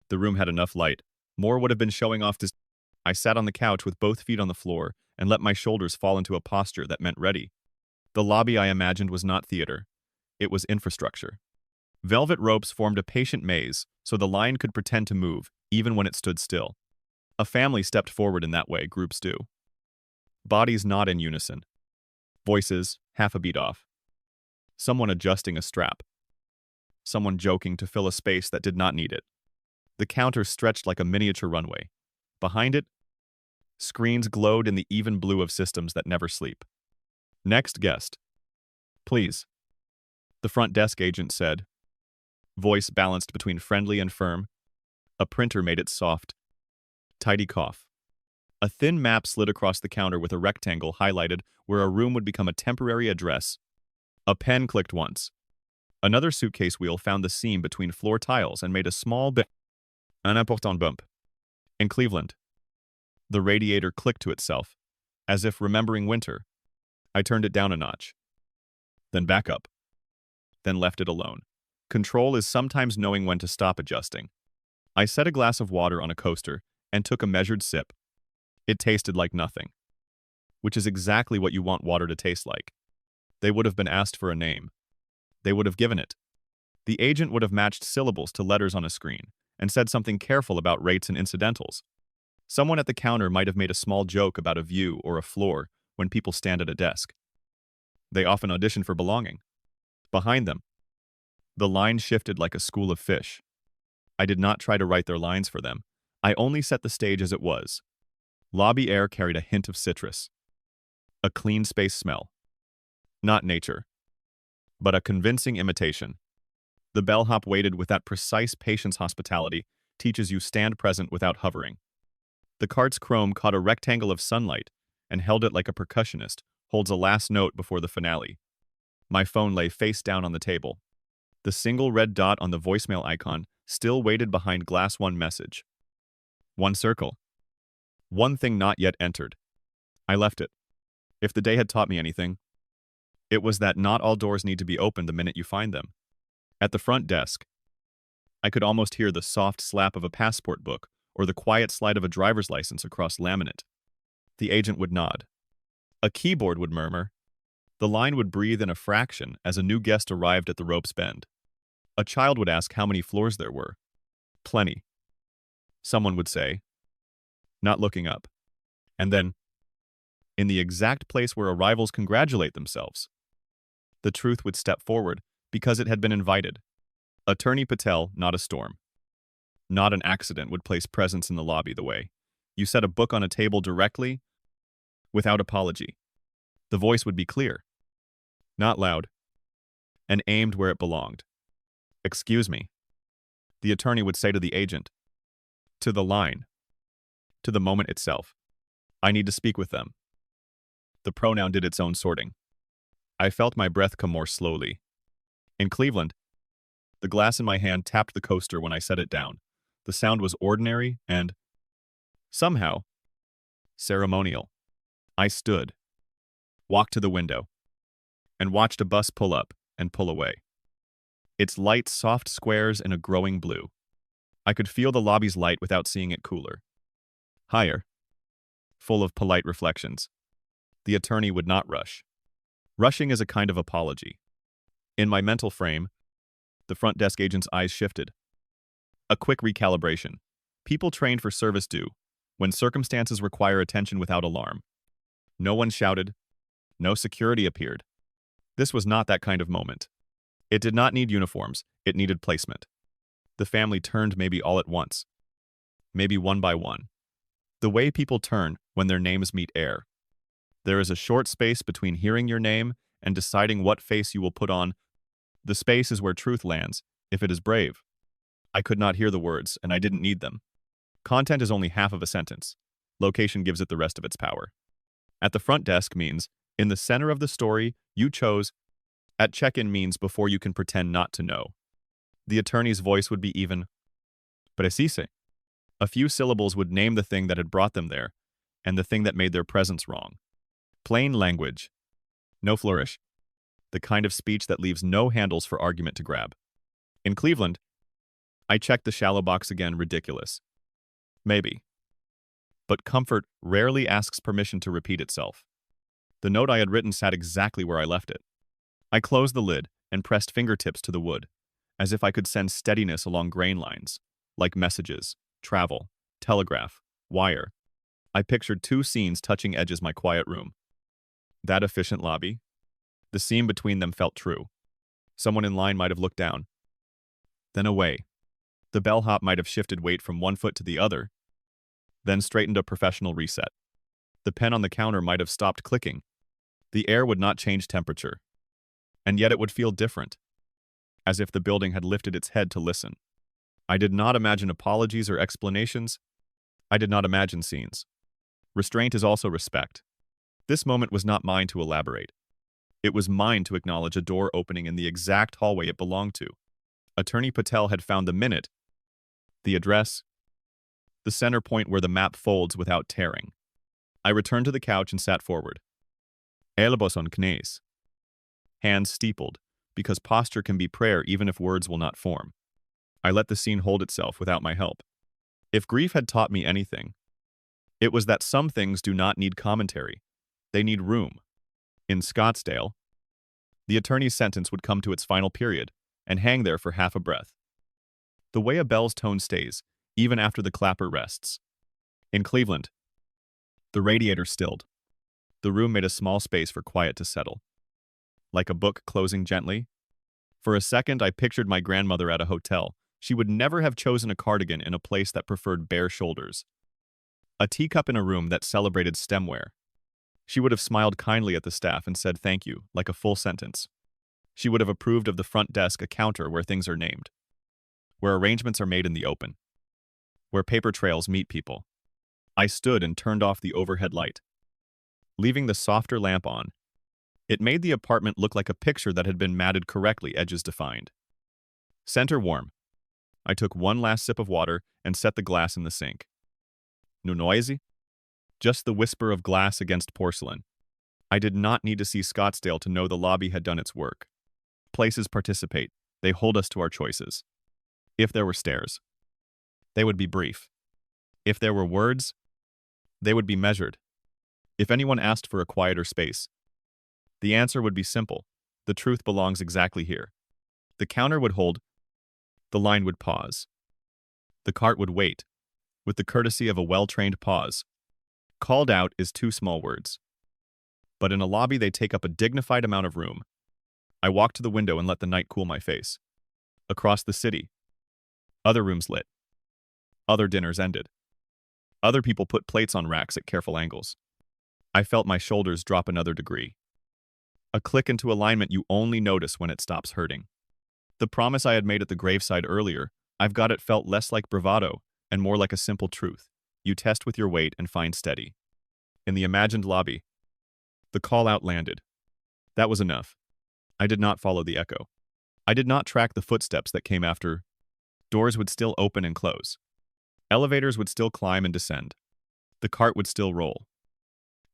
The room had enough light. More would have been showing off this. I sat on the couch with both feet on the floor and let my shoulders fall into a posture that meant ready. The lobby I imagined was not theater. It was infrastructure. Velvet ropes formed a patient maze so the line could pretend to move, even when it stood still. A family stepped forward in that way groups do. Bodies not in unison. Voices, half a beat off. Someone adjusting a strap. Someone joking to fill a space that did not need it. The counter stretched like a miniature runway. Behind it, screens glowed in the even blue of systems that never sleep. Next guest. Please. The front desk agent said. Voice balanced between friendly and firm. A printer made it soft. Tidy cough. A thin map slid across the counter with a rectangle highlighted where a room would become a temporary address. A pen clicked once. Another suitcase wheel found the seam between floor tiles and made a small bit. Un important bump. In Cleveland. The radiator clicked to itself, as if remembering winter. I turned it down a notch. Then back up. Then left it alone. Control is sometimes knowing when to stop adjusting. I set a glass of water on a coaster and took a measured sip. It tasted like nothing. Which is exactly what you want water to taste like. They would have been asked for a name. They would have given it. The agent would have matched syllables to letters on a screen and said something careful about rates and incidentals. Someone at the counter might have made a small joke about a view or a floor when people stand at a desk. They often audition for belonging. Behind them, the line shifted like a school of fish. I did not try to write their lines for them. I only set the stage as it was. Lobby air carried a hint of citrus. A clean space smell. Not nature, but a convincing imitation. The bellhop waited with that precise patience hospitality teaches you stand present without hovering. The cart's chrome caught a rectangle of sunlight and held it like a percussionist holds a last note before the finale. My phone lay face down on the table. The single red dot on the voicemail icon still waited behind glass one message. One circle. One thing not yet entered. I left it. If the day had taught me anything, it was that not all doors need to be opened the minute you find them. At the front desk, I could almost hear the soft slap of a passport book or the quiet slide of a driver's license across laminate. The agent would nod. A keyboard would murmur. The line would breathe in a fraction as a new guest arrived at the rope's bend. A child would ask how many floors there were. Plenty. Someone would say, not looking up. And then, in the exact place where arrivals congratulate themselves, the truth would step forward because it had been invited. Attorney Patel, not a storm. Not an accident would place presence in the lobby the way you set a book on a table directly, without apology. The voice would be clear, not loud, and aimed where it belonged. Excuse me. The attorney would say to the agent, to the line, to the moment itself. I need to speak with them. The pronoun did its own sorting. I felt my breath come more slowly. In Cleveland, the glass in my hand tapped the coaster when I set it down. The sound was ordinary and, somehow, ceremonial. I stood, walked to the window, and watched a bus pull up and pull away. Its light soft squares in a growing blue. I could feel the lobby's light without seeing it cooler. Higher, full of polite reflections. The attorney would not rush. Rushing is a kind of apology. In my mental frame, the front desk agent's eyes shifted. A quick recalibration. People trained for service do, when circumstances require attention without alarm. No one shouted. No security appeared. This was not that kind of moment. It did not need uniforms. It needed placement. The family turned maybe all at once. Maybe one by one. The way people turn when their names meet air. There is a short space between hearing your name and deciding what face you will put on. The space is where truth lands, if it is brave. I could not hear the words, and I didn't need them. Content is only half of a sentence. Location gives it the rest of its power. At the front desk means, in the center of the story, you chose. At check-in means before you can pretend not to know. The attorney's voice would be even. Precise. A few syllables would name the thing that had brought them there, and the thing that made their presence wrong. Plain language. No flourish. The kind of speech that leaves no handles for argument to grab. In Cleveland, I checked the shallow box again, ridiculous. Maybe. But comfort rarely asks permission to repeat itself. The note I had written sat exactly where I left it. I closed the lid and pressed fingertips to the wood, as if I could send steadiness along grain lines, like messages, travel, telegraph, wire. I pictured two scenes touching edges my quiet room. That efficient lobby. The seam between them felt true. Someone in line might have looked down, then away. The bellhop might have shifted weight from one foot to the other, then straightened a professional reset. The pen on the counter might have stopped clicking. The air would not change temperature. And yet it would feel different, as if the building had lifted its head to listen. I did not imagine apologies or explanations. I did not imagine scenes. Restraint is also respect. This moment was not mine to elaborate. It was mine to acknowledge a door opening in the exact hallway it belonged to. Attorney Patel had found the minute, the address, the center point where the map folds without tearing. I returned to the couch and sat forward. Elbows on knees. Hands steepled, because posture can be prayer even if words will not form. I let the scene hold itself without my help. If grief had taught me anything, it was that some things do not need commentary. They need room. In Scottsdale, the attorney's sentence would come to its final period and hang there for half a breath. The way a bell's tone stays, even after the clapper rests. In Cleveland, the radiator stilled. The room made a small space for quiet to settle. Like a book closing gently. For a second, I pictured my grandmother at a hotel. She would never have chosen a cardigan in a place that preferred bare shoulders. A teacup in a room that celebrated stemware. She would have smiled kindly at the staff and said thank you, like a full sentence. She would have approved of the front desk, a counter where things are named. Where arrangements are made in the open. Where paper trails meet people. I stood and turned off the overhead light. Leaving the softer lamp on, it made the apartment look like a picture that had been matted correctly, edges defined. Center warm. I took one last sip of water and set the glass in the sink. No noisy? Just the whisper of glass against porcelain. I did not need to see Scottsdale to know the lobby had done its work. Places participate. They hold us to our choices. If there were stairs, they would be brief. If there were words, they would be measured. If anyone asked for a quieter space, the answer would be simple. The truth belongs exactly here. The counter would hold. The line would pause. The cart would wait, with the courtesy of a well-trained pause. Called out is two small words. But in a lobby, they take up a dignified amount of room. I walked to the window and let the night cool my face. Across the city, other rooms lit. Other dinners ended. Other people put plates on racks at careful angles. I felt my shoulders drop another degree. A click into alignment you only notice when it stops hurting. The promise I had made at the graveside earlier, I've got it, felt less like bravado and more like a simple truth. You test with your weight and find steady. In the imagined lobby, the call-out landed. That was enough. I did not follow the echo. I did not track the footsteps that came after. Doors would still open and close. Elevators would still climb and descend. The cart would still roll.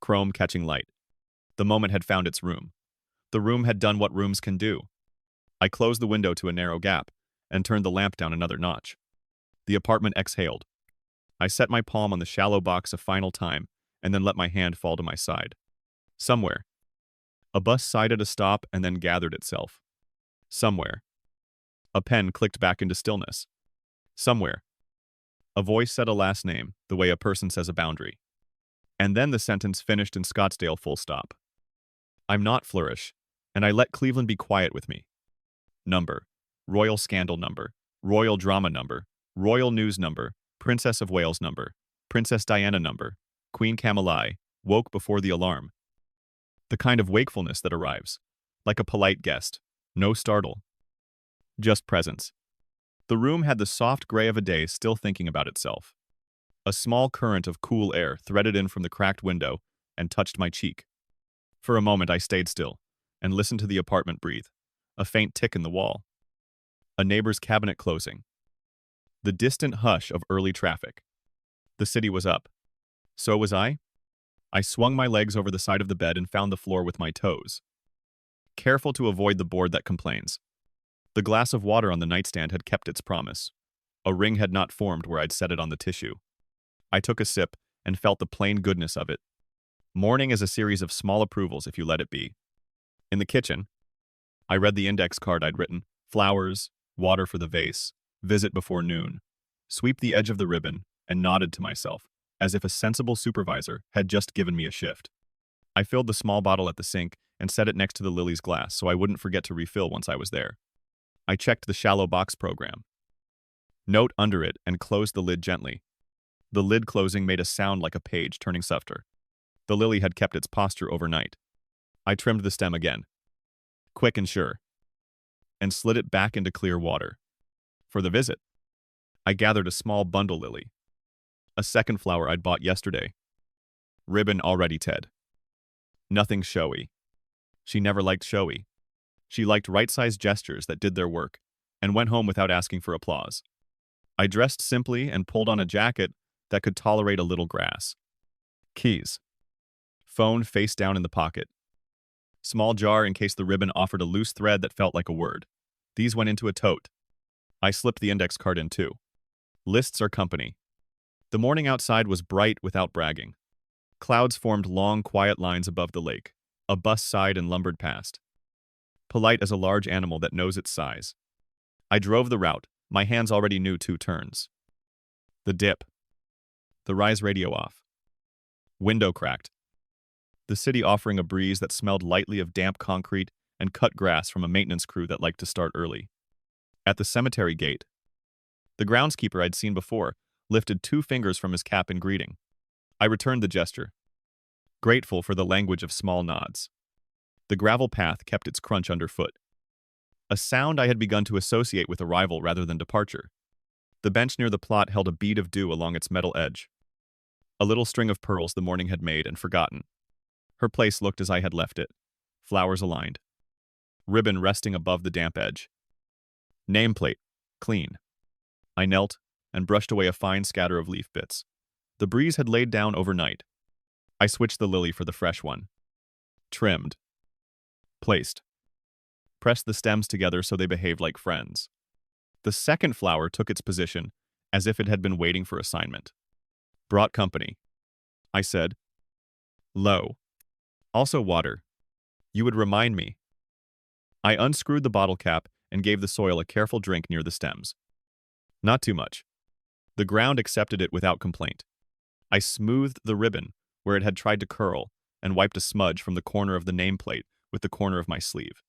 Chrome catching light. The moment had found its room. The room had done what rooms can do. I closed the window to a narrow gap and turned the lamp down another notch. The apartment exhaled. I set my palm on the shallow box a final time and then let my hand fall to my side. Somewhere, a bus sighted a stop and then gathered itself. Somewhere, a pen clicked back into stillness. Somewhere, a voice said a last name, the way a person says a boundary. And then the sentence finished in Scottsdale, full stop. I'm not flourish, and I let Cleveland be quiet with me. Number, royal scandal number, royal drama number, royal news number, Princess of Wales number, Princess Diana number, Queen Camilla, woke before the alarm. The kind of wakefulness that arrives, like a polite guest, no startle, just presence. The room had the soft gray of a day still thinking about itself. A small current of cool air threaded in from the cracked window and touched my cheek. For a moment I stayed still and listened to the apartment breathe, a faint tick in the wall, a neighbor's cabinet closing, the distant hush of early traffic. The city was up. So was I. I swung my legs over the side of the bed and found the floor with my toes, careful to avoid the board that complains. The glass of water on the nightstand had kept its promise. A ring had not formed where I'd set it on the tissue. I took a sip and felt the plain goodness of it. Morning is a series of small approvals if you let it be. In the kitchen, I read the index card I'd written. Flowers, water for the vase, visit before noon. Sweep the edge of the ribbon, and nodded to myself, as if a sensible supervisor had just given me a shift. I filled the small bottle at the sink and set it next to the Lily's glass so I wouldn't forget to refill once I was there. I checked the shallow box program. Note under it and closed the lid gently. The lid closing made a sound like a page turning softer. The lily had kept its posture overnight. I trimmed the stem again, quick and sure, and slid it back into clear water. For the visit, I gathered a small bundle lily, a second flower I'd bought yesterday. Ribbon already tied. Nothing showy. She never liked showy. She liked right-sized gestures that did their work, and went home without asking for applause. I dressed simply and pulled on a jacket that could tolerate a little grass. Keys. Phone face down in the pocket. Small jar in case the ribbon offered a loose thread that felt like a word. These went into a tote. I slipped the index card in too. Lists are company. The morning outside was bright without bragging. Clouds formed long, quiet lines above the lake. A bus sighed and lumbered past, polite as a large animal that knows its size. I drove the route. My hands already knew 2 turns. The dip. The rise radio off. Window cracked. The city offering a breeze that smelled lightly of damp concrete and cut grass from a maintenance crew that liked to start early. At the cemetery gate, the groundskeeper I'd seen before lifted 2 fingers from his cap in greeting. I returned the gesture, grateful for the language of small nods. The gravel path kept its crunch underfoot, a sound I had begun to associate with arrival rather than departure. The bench near the plot held a bead of dew along its metal edge, a little string of pearls the morning had made and forgotten. Her place looked as I had left it, flowers aligned, ribbon resting above the damp edge. Nameplate. Clean. I knelt and brushed away a fine scatter of leaf bits. The breeze had laid down overnight. I switched the lily for the fresh one. Trimmed. Placed. Pressed the stems together so they behaved like friends. The second flower took its position, as if it had been waiting for assignment. Brought company. I said. Low. Also water. You would remind me. I unscrewed the bottle cap and gave the soil a careful drink near the stems. Not too much. The ground accepted it without complaint. I smoothed the ribbon where it had tried to curl and wiped a smudge from the corner of the nameplate with the corner of my sleeve.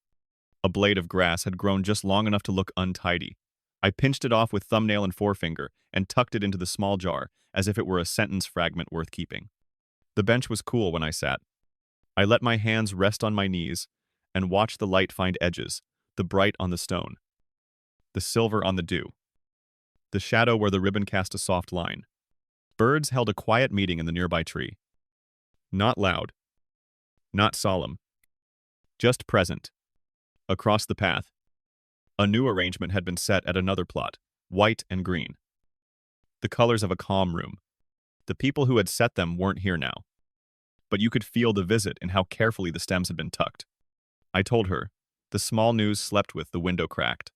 A blade of grass had grown just long enough to look untidy. I pinched it off with thumbnail and forefinger and tucked it into the small jar as if it were a sentence fragment worth keeping. The bench was cool when I sat. I let my hands rest on my knees and watched the light find edges, the bright on the stone, the silver on the dew, the shadow where the ribbon cast a soft line. Birds held a quiet meeting in the nearby tree. Not loud, not solemn, just present. Across the path, a new arrangement had been set at another plot, white and green. The colors of a calm room. The people who had set them weren't here now, but you could feel the visit in how carefully the stems had been tucked. I told her. The small news slept with the window cracked.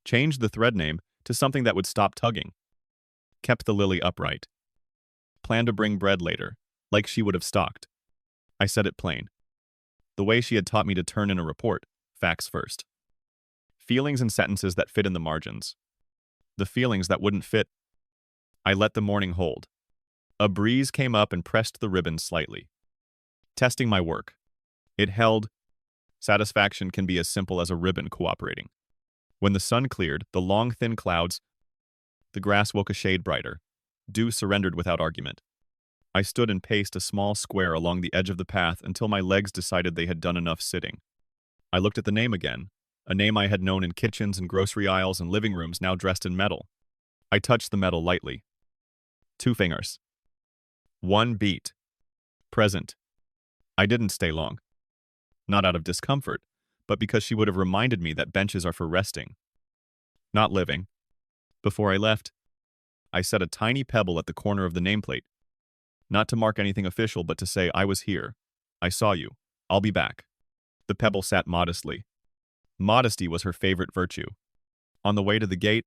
Changed the thread name to something that would stop tugging. Kept the lily upright. Planned to bring bread later, like she would have stalked. I said it plain. The way she had taught me to turn in a report, facts first. Feelings and sentences that fit in the margins. The feelings that wouldn't fit, I let the morning hold. A breeze came up and pressed the ribbon slightly. Testing my work. It held. Satisfaction can be as simple as a ribbon cooperating. When the sun cleared, the long thin clouds, the grass woke a shade brighter. Dew surrendered without argument. I stood and paced a small square along the edge of the path until my legs decided they had done enough sitting. I looked at the name again, a name I had known in kitchens and grocery aisles and living rooms now dressed in metal. I touched the metal lightly. 2 fingers. 1 beat. Present. I didn't stay long. Not out of discomfort, but because she would have reminded me that benches are for resting, not living. Before I left, I set a tiny pebble at the corner of the nameplate, not to mark anything official, but to say I was here. I saw you. I'll be back. The pebble sat modestly. Modesty was her favorite virtue. On the way to the gate,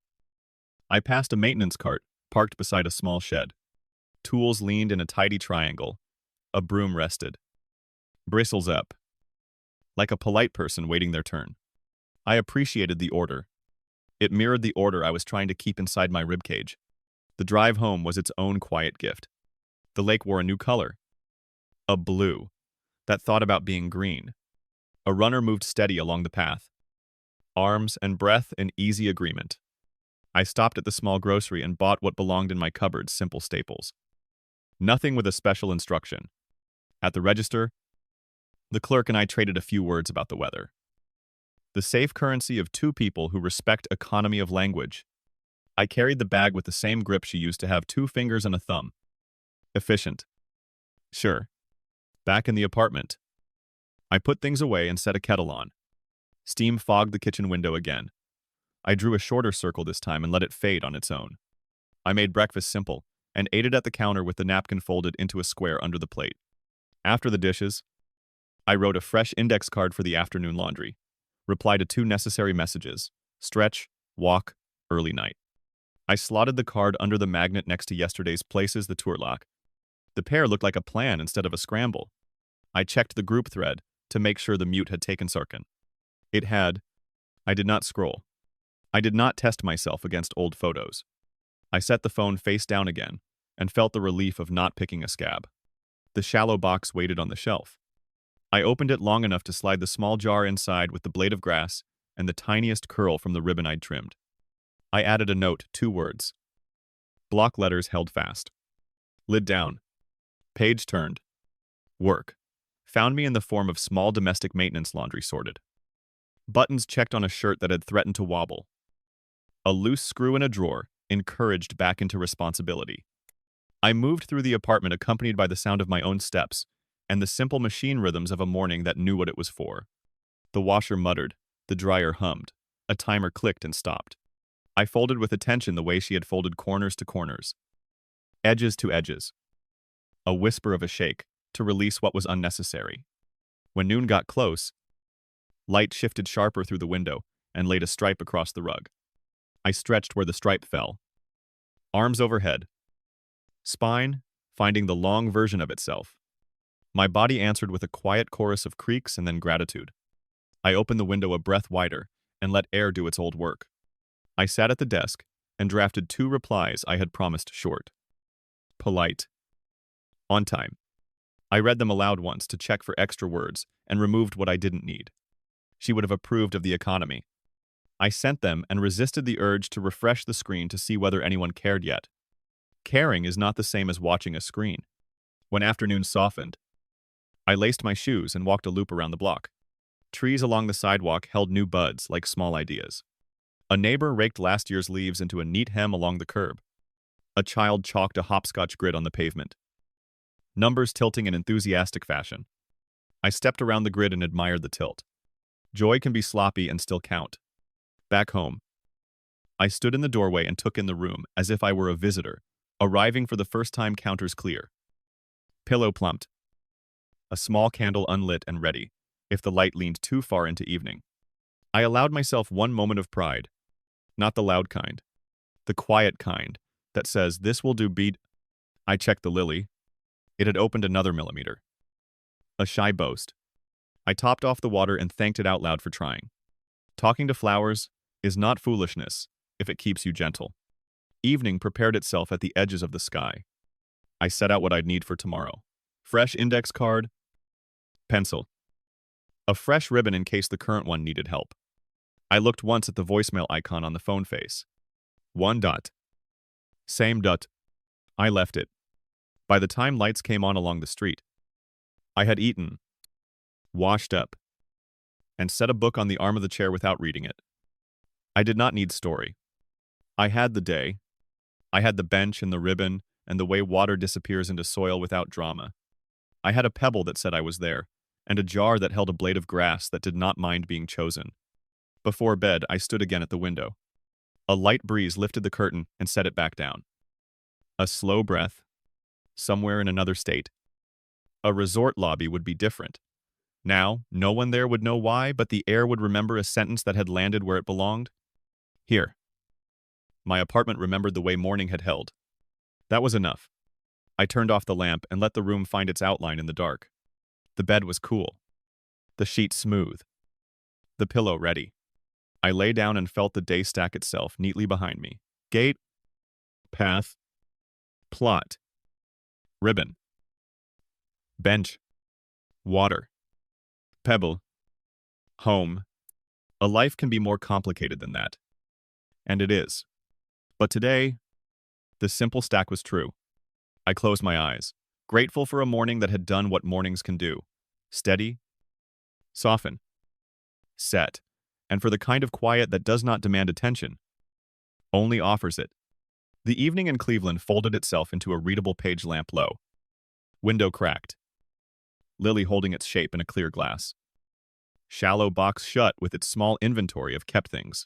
I passed a maintenance cart parked beside a small shed. Tools leaned in a tidy triangle. A broom rested. Bristles up. Like a polite person waiting their turn. I appreciated the order. It mirrored the order I was trying to keep inside my ribcage. The drive home was its own quiet gift. The lake wore a new color. A blue that thought about being green. A runner moved steady along the path. Arms and breath in easy agreement. I stopped at the small grocery and bought what belonged in my cupboard's simple staples. Nothing with a special instruction. At the register, the clerk and I traded a few words about the weather. The safe currency of 2 people who respect economy of language. I carried the bag with the same grip she used to have 2 fingers and a thumb. Efficient. Sure. Back in the apartment. I put things away and set a kettle on. Steam fogged the kitchen window again. I drew a shorter circle this time and let it fade on its own. I made breakfast simple and ate it at the counter with the napkin folded into a square under the plate. After the dishes, I wrote a fresh index card for the afternoon laundry. Replied to 2 necessary messages: stretch, walk, early night. I slotted the card under the magnet next to yesterday's Places the Tourlock. The pair looked like a plan instead of a scramble. I checked the group thread to make sure the mute had taken Sarkin. It had. I did not scroll. I did not test myself against old photos. I set the phone face down again and felt the relief of not picking a scab. The shallow box waited on the shelf. I opened it long enough to slide the small jar inside with the blade of grass and the tiniest curl from the ribbon I'd trimmed. I added a note, 2 words. Block letters held fast. Lid down. Page turned. Work. Found me in the form of small domestic maintenance laundry sorted. Buttons checked on a shirt that had threatened to wobble. A loose screw in a drawer, encouraged back into responsibility. I moved through the apartment accompanied by the sound of my own steps and the simple machine rhythms of a morning that knew what it was for. The washer muttered. The dryer hummed. A timer clicked and stopped. I folded with attention the way she had folded corners to corners, edges to edges, a whisper of a shake to release what was unnecessary. When noon got close, light shifted sharper through the window and laid a stripe across the rug. I stretched where the stripe fell, arms overhead, spine finding the long version of itself. My body answered with a quiet chorus of creaks and then gratitude. I opened the window a breath wider and let air do its old work. I sat at the desk and drafted 2 replies I had promised short, polite, on time. I read them aloud once to check for extra words and removed what I didn't need. She would have approved of the economy. I sent them and resisted the urge to refresh the screen to see whether anyone cared yet. Caring is not the same as watching a screen. When afternoon softened, I laced my shoes and walked a loop around the block. Trees along the sidewalk held new buds like small ideas. A neighbor raked last year's leaves into a neat hem along the curb. A child chalked a hopscotch grid on the pavement, numbers tilting in enthusiastic fashion. I stepped around the grid and admired the tilt. Joy can be sloppy and still count. Back home, I stood in the doorway and took in the room as if I were a visitor, arriving for the first time. Counters clear. Pillow plumped. A small candle unlit and ready, if the light leaned too far into evening. I allowed myself one moment of pride. Not the loud kind. The quiet kind that says, "This will do." Beat. I checked the lily. It had opened another millimeter. A shy boast. I topped off the water and thanked it out loud for trying. Talking to flowers is not foolishness if it keeps you gentle. Evening prepared itself at the edges of the sky. I set out what I'd need for tomorrow. Fresh index card, pencil, a fresh ribbon in case the current one needed help. I looked once at the voicemail icon on the phone face. 1 dot. Same dot. I left it. By the time lights came on along the street, I had eaten, washed up, and set a book on the arm of the chair without reading it. I did not need story. I had the day. I had the bench and the ribbon and the way water disappears into soil without drama. I had a pebble that said I was there, and a jar that held a blade of grass that did not mind being chosen. Before bed, I stood again at the window. A light breeze lifted the curtain and set it back down. A slow breath. Somewhere in another state. A resort lobby would be different. Now, no one there would know why, but the air would remember a sentence that had landed where it belonged. Here. My apartment remembered the way morning had held. That was enough. I turned off the lamp and let the room find its outline in the dark. The bed was cool. The sheets smooth. The pillow ready. I lay down and felt the day stack itself neatly behind me. Gate, path, plot, ribbon, bench, water, pebble, home. A life can be more complicated than that. And it is. But today, the simple stack was true. I closed my eyes, grateful for a morning that had done what mornings can do. Steady, soften, set, and for the kind of quiet that does not demand attention, only offers it. The evening in Cleveland folded itself into a readable page lamp low. Window cracked. Lily holding its shape in a clear glass. Shallow box shut with its small inventory of kept things.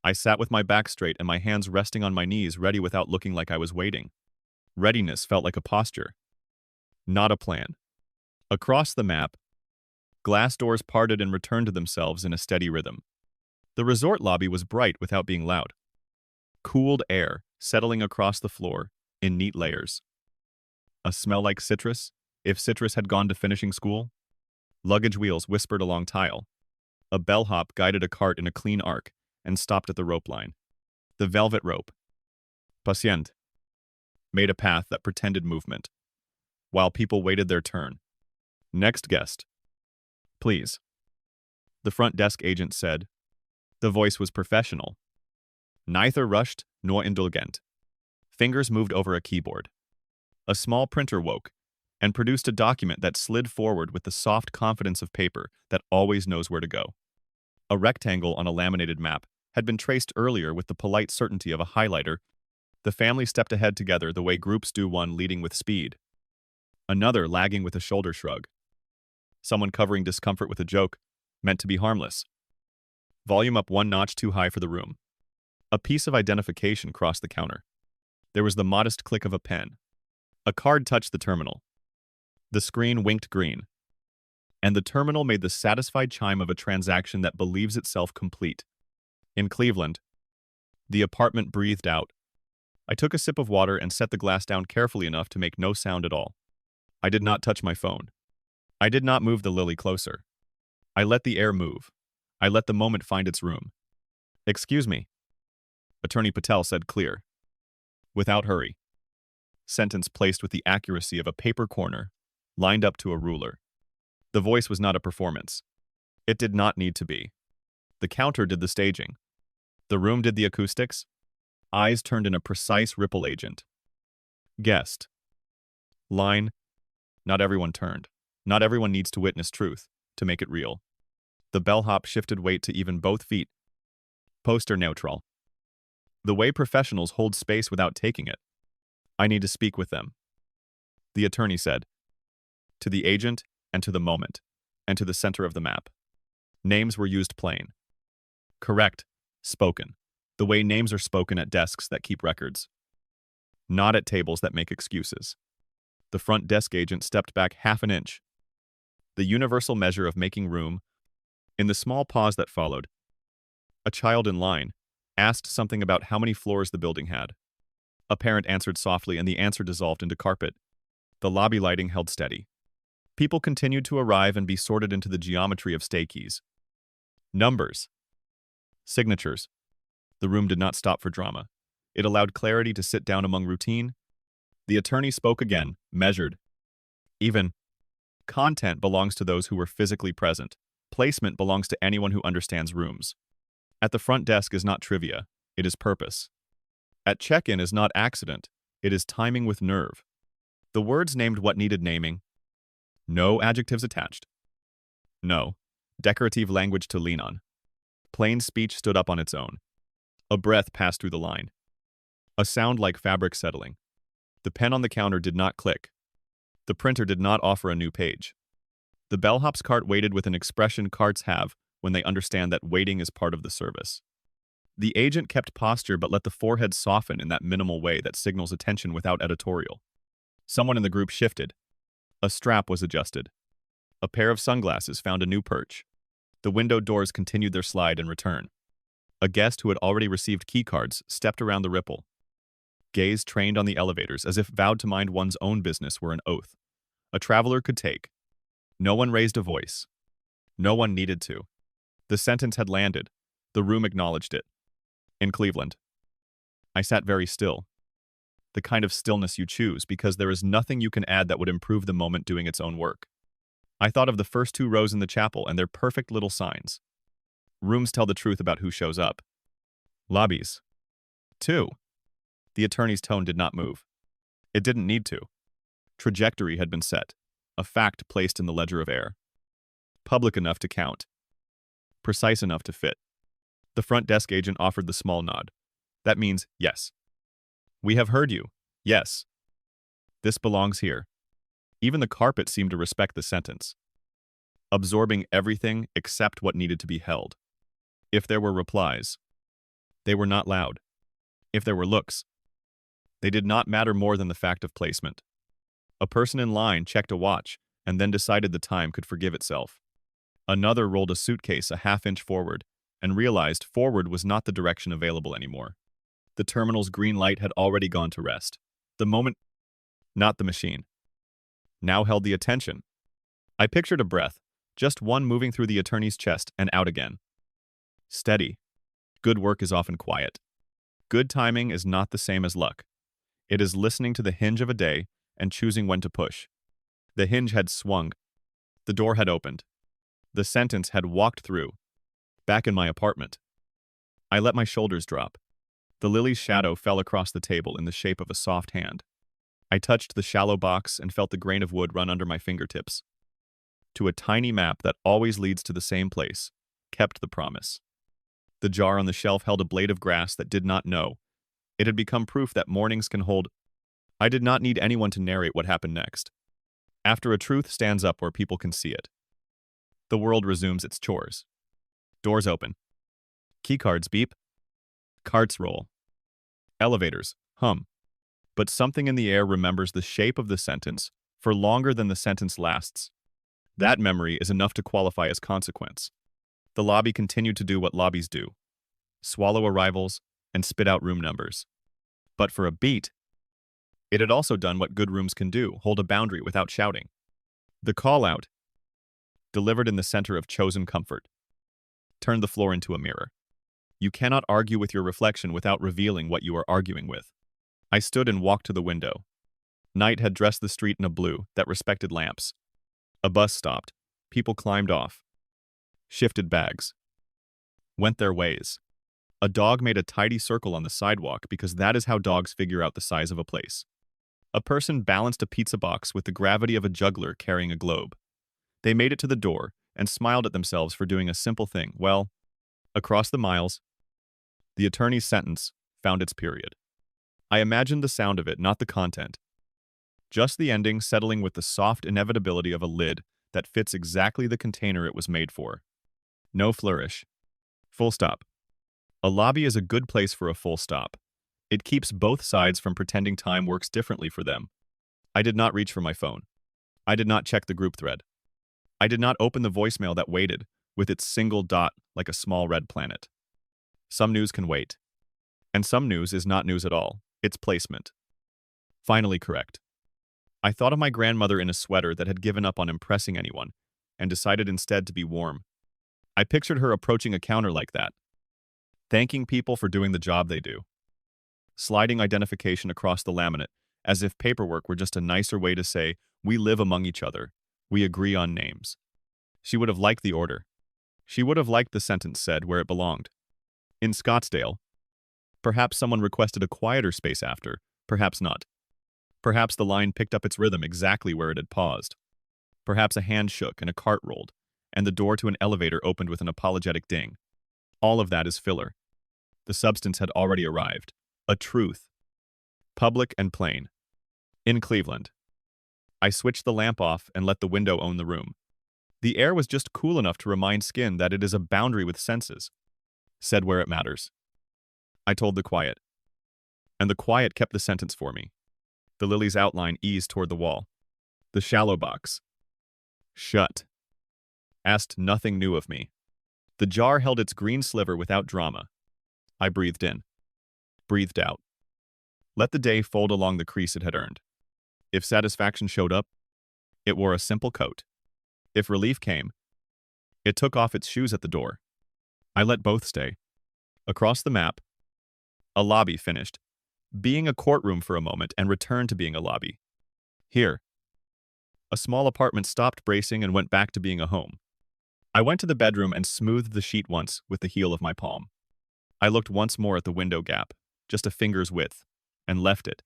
I sat with my back straight and my hands resting on my knees, ready without looking like I was waiting. Readiness felt like a posture, not a plan. Across the map, glass doors parted and returned to themselves in a steady rhythm. The resort lobby was bright without being loud. Cooled air settling across the floor in neat layers. A smell like citrus, if citrus had gone to finishing school. Luggage wheels whispered along tile. A bellhop guided a cart in a clean arc and stopped at the rope line. The velvet rope, patient, made a path that pretended movement, while people waited their turn. Next guest. Please. The front desk agent said. The voice was professional. Neither rushed nor indulgent. Fingers moved over a keyboard. A small printer woke and produced a document that slid forward with the soft confidence of paper that always knows where to go. A rectangle on a laminated map had been traced earlier with the polite certainty of a highlighter. The family stepped ahead together the way groups do, one leading with speed, another lagging with a shoulder shrug. Someone covering discomfort with a joke, meant to be harmless. volume up one notch too high for the room. A piece of identification crossed the counter. There was the modest click of a pen. A card touched the terminal. The screen winked green, and the terminal made the satisfied chime of a transaction that believes itself complete. In Cleveland, the apartment breathed out. I took a sip of water and set the glass down carefully enough to make no sound at all. I did not touch my phone. I did not move the lily closer. I let the air move. I let the moment find its room. "Excuse me," Attorney Patel said clear. "Without hurry." Sentence placed with the accuracy of a paper corner, lined up to a ruler. The voice was not a performance. It did not need to be. The counter did the staging. The room did the acoustics. Eyes turned in a precise ripple agent. Guessed. Line. Not everyone turned. Not everyone needs to witness truth to make it real. The bellhop shifted weight to even both feet. Poster neutral. The way professionals hold space without taking it. I need to speak with them. The attorney said. To the agent, and to the moment, and to the center of the map. Names were used plain. Correct. Spoken. The way names are spoken at desks that keep records. Not at tables that make excuses. The front desk agent stepped back half an inch. The universal measure of making room. In the small pause that followed, a child in line asked something about how many floors the building had. A parent answered softly, and the answer dissolved into carpet. The lobby lighting held steady. People continued to arrive and be sorted into the geometry of stay keys. Numbers. Signatures. The room did not stop for drama. It allowed clarity to sit down among routine. The attorney spoke again, measured. Even. Content belongs to those who were physically present. Placement belongs to anyone who understands rooms. At the front desk is not trivia, it is purpose. At check-in is not accident, it is timing with nerve. The words named what needed naming. No adjectives attached. No decorative language to lean on. Plain speech stood up on its own. A breath passed through the line. A sound like fabric settling. The pen on the counter did not click. The printer did not offer a new page. The bellhop's cart waited with an expression carts have when they understand that waiting is part of the service. The agent kept posture but let the forehead soften in that minimal way that signals attention without editorial. Someone in the group shifted. A strap was adjusted. A pair of sunglasses found a new perch. The window doors continued their slide and return. A guest who had already received keycards stepped around the ripple. Gaze trained on the elevators as if vowed to mind one's own business were an oath. A traveler could take. No one raised a voice. No one needed to. The sentence had landed. The room acknowledged it. In Cleveland. I sat very still. The kind of stillness you choose because there is nothing you can add that would improve the moment doing its own work. I thought of the first two rows in the chapel and their perfect little signs. Rooms tell the truth about who shows up. Lobbies. 2. The attorney's tone did not move. It didn't need to. Trajectory had been set. A fact placed in the ledger of air. Public enough to count. Precise enough to fit. The front desk agent offered the small nod. That means yes. We have heard you. Yes. This belongs here. Even the carpet seemed to respect the sentence. Absorbing everything except what needed to be held. If there were replies, they were not loud. If there were looks, they did not matter more than the fact of placement. A person in line checked a watch and then decided the time could forgive itself. Another rolled a suitcase a half-inch forward and realized forward was not the direction available anymore. The terminal's green light had already gone to rest. The moment, not the machine, now held the attention. I pictured a breath, just one moving through the attorney's chest and out again. Steady. Good work is often quiet. Good timing is not the same as luck. It is listening to the hinge of a day and choosing when to push. The hinge had swung. The door had opened. The sentence had walked through. Back in my apartment. I let my shoulders drop. The lily's shadow fell across the table in the shape of a soft hand. I touched the shallow box and felt the grain of wood run under my fingertips. To a tiny map that always leads to the same place, kept the promise. The jar on the shelf held a blade of grass that did not know. It had become proof that mornings can hold. I did not need anyone to narrate what happened next. After a truth stands up where people can see it, the world resumes its chores. Doors open. Keycards beep. Carts roll. Elevators hum. But something in the air remembers the shape of the sentence for longer than the sentence lasts. That memory is enough to qualify as consequence. The lobby continued to do what lobbies do: swallow arrivals and spit out room numbers. But for a beat, it had also done what good rooms can do: hold a boundary without shouting. The call-out, delivered in the center of chosen comfort, turned the floor into a mirror. You cannot argue with your reflection without revealing what you are arguing with. I stood and walked to the window. Night had dressed the street in a blue that respected lamps. A bus stopped. People climbed off, shifted bags, went their ways. A dog made a tidy circle on the sidewalk because that is how dogs figure out the size of a place. A person balanced a pizza box with the gravity of a juggler carrying a globe. They made it to the door and smiled at themselves for doing a simple thing. Well, across the miles, the attorney's sentence found its period. I imagined the sound of it, not the content. Just the ending settling with the soft inevitability of a lid that fits exactly the container it was made for. No flourish. Full stop. A lobby is a good place for a full stop. It keeps both sides from pretending time works differently for them. I did not reach for my phone. I did not check the group thread. I did not open the voicemail that waited, with its single dot like a small red planet. Some news can wait. And some news is not news at all. It's placement. Finally correct. I thought of my grandmother in a sweater that had given up on impressing anyone, and decided instead to be warm. I pictured her approaching a counter like that, thanking people for doing the job they do, sliding identification across the laminate, as if paperwork were just a nicer way to say, we live among each other, we agree on names. She would have liked the order. She would have liked the sentence said where it belonged. In Scottsdale. Perhaps someone requested a quieter space after, perhaps not. Perhaps the line picked up its rhythm exactly where it had paused. Perhaps a hand shook and a cart rolled, and the door to an elevator opened with an apologetic ding. All of that is filler. The substance had already arrived. A truth. Public and plain. In Cleveland. I switched the lamp off and let the window own the room. The air was just cool enough to remind skin that it is a boundary with senses. Said where it matters. I told the quiet. And the quiet kept the sentence for me. The lily's outline eased toward the wall. The shallow box. Shut. Asked nothing new of me. The jar held its green sliver without drama. I breathed in. Breathed out. Let the day fold along the crease it had earned. If satisfaction showed up, it wore a simple coat. If relief came, it took off its shoes at the door. I let both stay. Across the map, a lobby finished being a courtroom for a moment and returned to being a lobby. Here, a small apartment stopped bracing and went back to being a home. I went to the bedroom and smoothed the sheet once with the heel of my palm. I looked once more at the window gap, just a finger's width, and left it.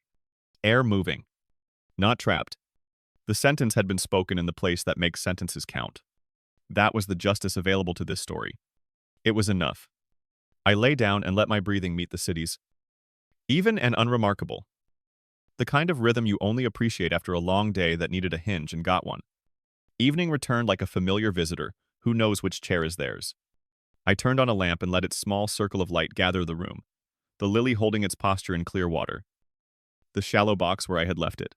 Air moving. Not trapped. The sentence had been spoken in the place that makes sentences count. That was the justice available to this story. It was enough. I lay down and let my breathing meet the city's. Even and unremarkable. The kind of rhythm you only appreciate after a long day that needed a hinge and got one. Evening returned like a familiar visitor who knows which chair is theirs. I turned on a lamp and let its small circle of light gather the room, the lily holding its posture in clear water. The shallow box where I had left it.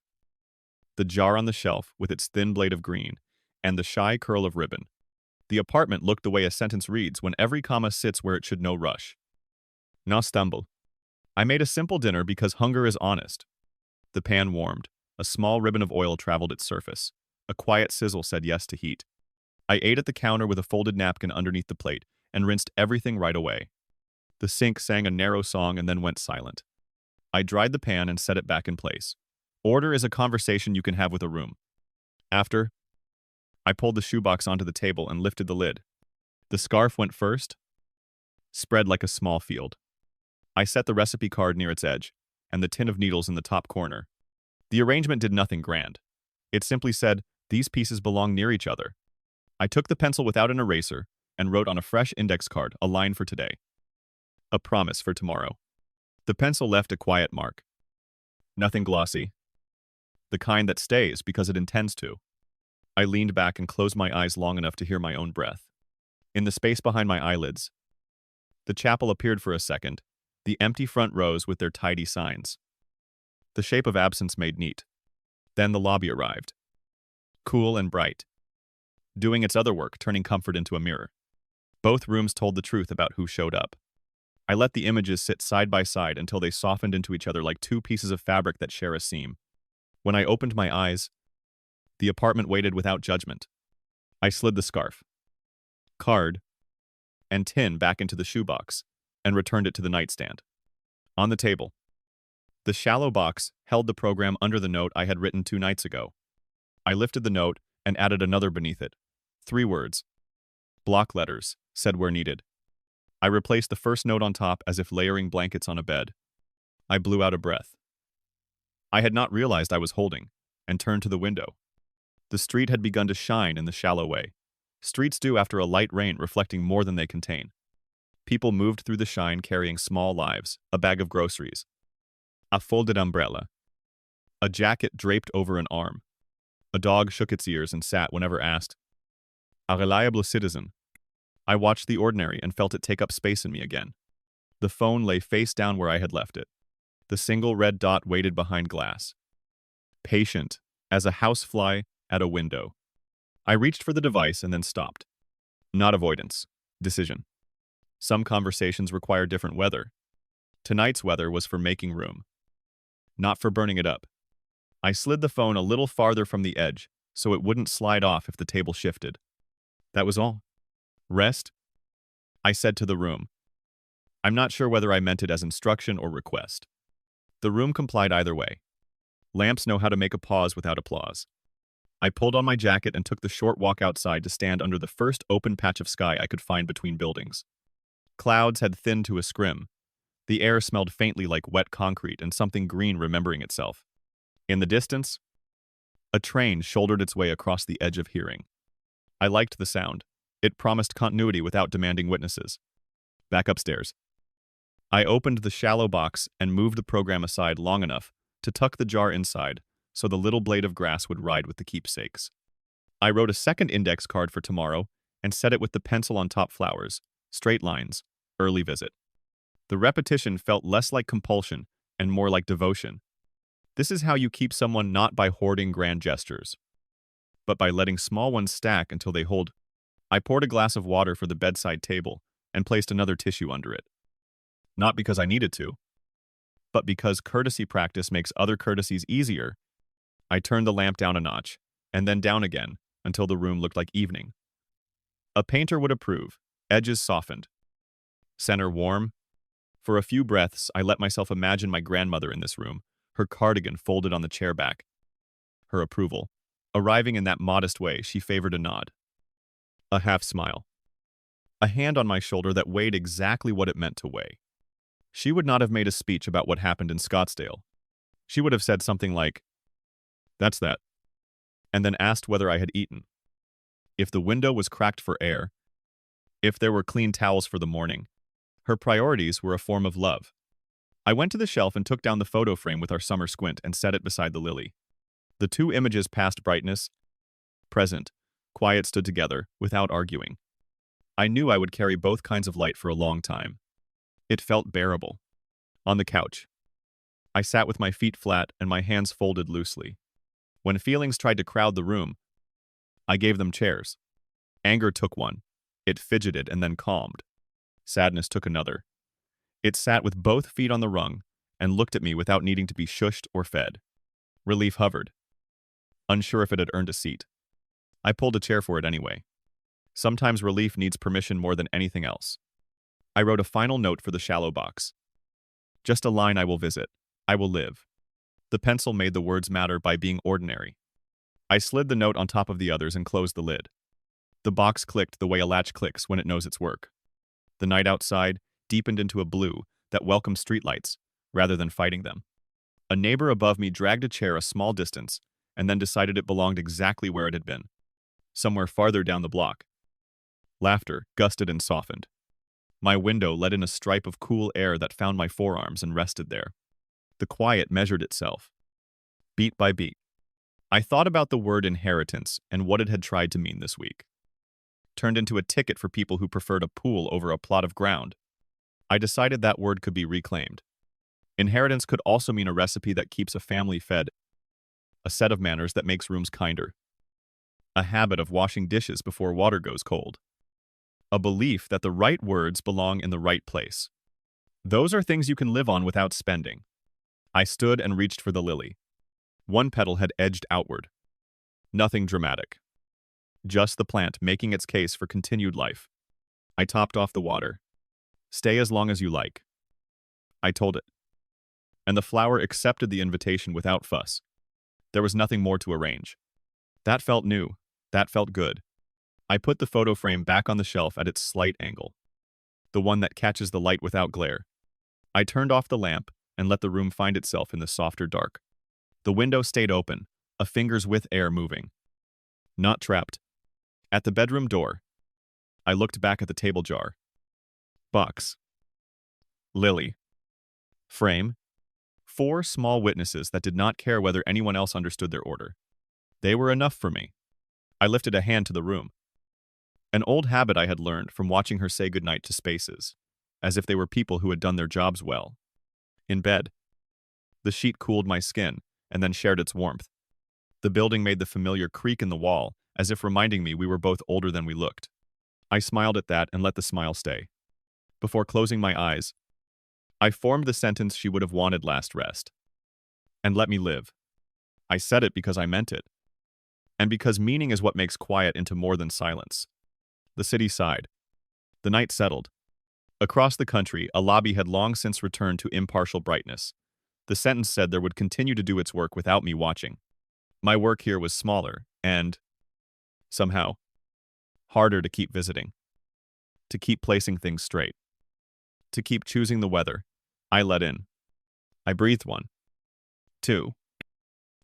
The jar on the shelf with its thin blade of green, and the shy curl of ribbon. The apartment looked the way a sentence reads when every comma sits where it should, no rush. No stumble. I made a simple dinner because hunger is honest. The pan warmed. A small ribbon of oil traveled its surface. A quiet sizzle said yes to heat. I ate at the counter with a folded napkin underneath the plate and rinsed everything right away. The sink sang a narrow song and then went silent. I dried the pan and set it back in place. Order is a conversation you can have with a room. After, I pulled the shoebox onto the table and lifted the lid. The scarf went first, spread like a small field. I set the recipe card near its edge, and the tin of needles in the top corner. The arrangement did nothing grand. It simply said, these pieces belong near each other. I took the pencil without an eraser and wrote on a fresh index card a line for today. A promise for tomorrow. The pencil left a quiet mark. Nothing glossy. The kind that stays because it intends to. I leaned back and closed my eyes long enough to hear my own breath. In the space behind my eyelids, The chapel appeared for a second, the empty front rows with their tidy signs. The shape of absence made neat. Then the lobby arrived. Cool and bright. Doing its other work, turning comfort into a mirror. Both rooms told the truth about who showed up. I let the images sit side by side until they softened into each other like two pieces of fabric that share a seam. When I opened my eyes, the apartment waited without judgment. I slid the scarf, card, and tin back into the shoebox and returned it to the nightstand. On the table, the shallow box held the program under the note I had written 2 nights ago. I lifted the note and added another beneath it. 3 words. Block letters, said where needed. I replaced the first note on top as if layering blankets on a bed. I blew out a breath. I had not realized I was holding, and turned to the window. The street had begun to shine in the shallow way. Streets do after a light rain, reflecting more than they contain. People moved through the shine carrying small lives, a bag of groceries, a folded umbrella, a jacket draped over an arm. A dog shook its ears and sat whenever asked. A reliable citizen. I watched the ordinary and felt it take up space in me again. The phone lay face down where I had left it. The single red dot waited behind glass. Patient, as a housefly at a window. I reached for the device and then stopped. Not avoidance. Decision. Some conversations require different weather. Tonight's weather was for making room, not for burning it up. I slid the phone a little farther from the edge so it wouldn't slide off if the table shifted. That was all. Rest? I said to the room. I'm not sure whether I meant it as instruction or request. The room complied either way. Lamps know how to make a pause without applause. I pulled on my jacket and took the short walk outside to stand under the first open patch of sky I could find between buildings. Clouds had thinned to a scrim. The air smelled faintly like wet concrete and something green remembering itself. In the distance, a train shouldered its way across the edge of hearing. I liked the sound. It promised continuity without demanding witnesses. Back upstairs. I opened the shallow box and moved the program aside long enough to tuck the jar inside so the little blade of grass would ride with the keepsakes. I wrote a second index card for tomorrow and set it with the pencil on top flowers, straight lines, early visit. The repetition felt less like compulsion and more like devotion. This is how you keep someone not by hoarding grand gestures, but by letting small ones stack until they hold. I poured a glass of water for the bedside table and placed another tissue under it. Not because I needed to, but because courtesy practice makes other courtesies easier. I turned the lamp down a notch, and then down again, until the room looked like evening. A painter would approve, edges softened. Center warm. For a few breaths, I let myself imagine my grandmother in this room, her cardigan folded on the chair back. Her approval. Arriving in that modest way, she favored a nod. A half smile. A hand on my shoulder that weighed exactly what it meant to weigh. She would not have made a speech about what happened in Scottsdale. She would have said something like, "That's that," and then asked whether I had eaten. If the window was cracked for air, if there were clean towels for the morning. Her priorities were a form of love. I went to the shelf and took down the photo frame with our summer squint and set it beside the lily. The two images past brightness, present, quiet stood together, without arguing. I knew I would carry both kinds of light for a long time. It felt bearable. On the couch, I sat with my feet flat and my hands folded loosely. When feelings tried to crowd the room, I gave them chairs. Anger took one. It fidgeted and then calmed. Sadness took another. It sat with both feet on the rung and looked at me without needing to be shushed or fed. Relief hovered, unsure if it had earned a seat. I pulled a chair for it anyway. Sometimes relief needs permission more than anything else. I wrote a final note for the shallow box. Just a line: I will visit. I will live. The pencil made the words matter by being ordinary. I slid the note on top of the others and closed the lid. The box clicked the way a latch clicks when it knows its work. The night outside deepened into a blue that welcomed streetlights, rather than fighting them. A neighbor above me dragged a chair a small distance and then decided it belonged exactly where it had been, somewhere farther down the block. Laughter gusted and softened. My window let in a stripe of cool air that found my forearms and rested there. The quiet measured itself, beat by beat. I thought about the word inheritance and what it had tried to mean this week. Turned into a ticket for people who preferred a pool over a plot of ground. I decided that word could be reclaimed. Inheritance could also mean a recipe that keeps a family fed, a set of manners that makes rooms kinder, a habit of washing dishes before water goes cold, a belief that the right words belong in the right place. Those are things you can live on without spending. I stood and reached for the lily. One petal had edged outward. Nothing dramatic. Just the plant making its case for continued life. I topped off the water. Stay as long as you like, I told it. And the flower accepted the invitation without fuss. There was nothing more to arrange. That felt new. That felt good. I put the photo frame back on the shelf at its slight angle, the one that catches the light without glare. I turned off the lamp and let the room find itself in the softer dark. The window stayed open, a finger's width air moving. Not trapped. At the bedroom door, I looked back at the table jar. Box. Lily. Frame. 4 small witnesses that did not care whether anyone else understood their order. They were enough for me. I lifted a hand to the room. An old habit I had learned from watching her say goodnight to spaces, as if they were people who had done their jobs well. In bed, the sheet cooled my skin and then shared its warmth. The building made the familiar creak in the wall, as if reminding me we were both older than we looked. I smiled at that and let the smile stay. Before closing my eyes, I formed the sentence she would have wanted last rest. And let me live. I said it because I meant it. And because meaning is what makes quiet into more than silence. The city sighed. The night settled. Across the country, a lobby had long since returned to impartial brightness. The sentence said there would continue to do its work without me watching. My work here was smaller, and, somehow, harder to keep visiting. To keep placing things straight. To keep choosing the weather. I let in. I breathed 1, 2,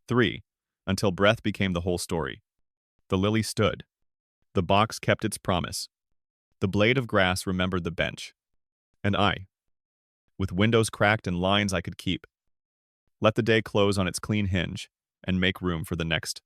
3, until breath became the whole story. The lily stood. The box kept its promise. The blade of grass remembered the bench. And I, with windows cracked and lines I could keep, let the day close on its clean hinge and make room for the next.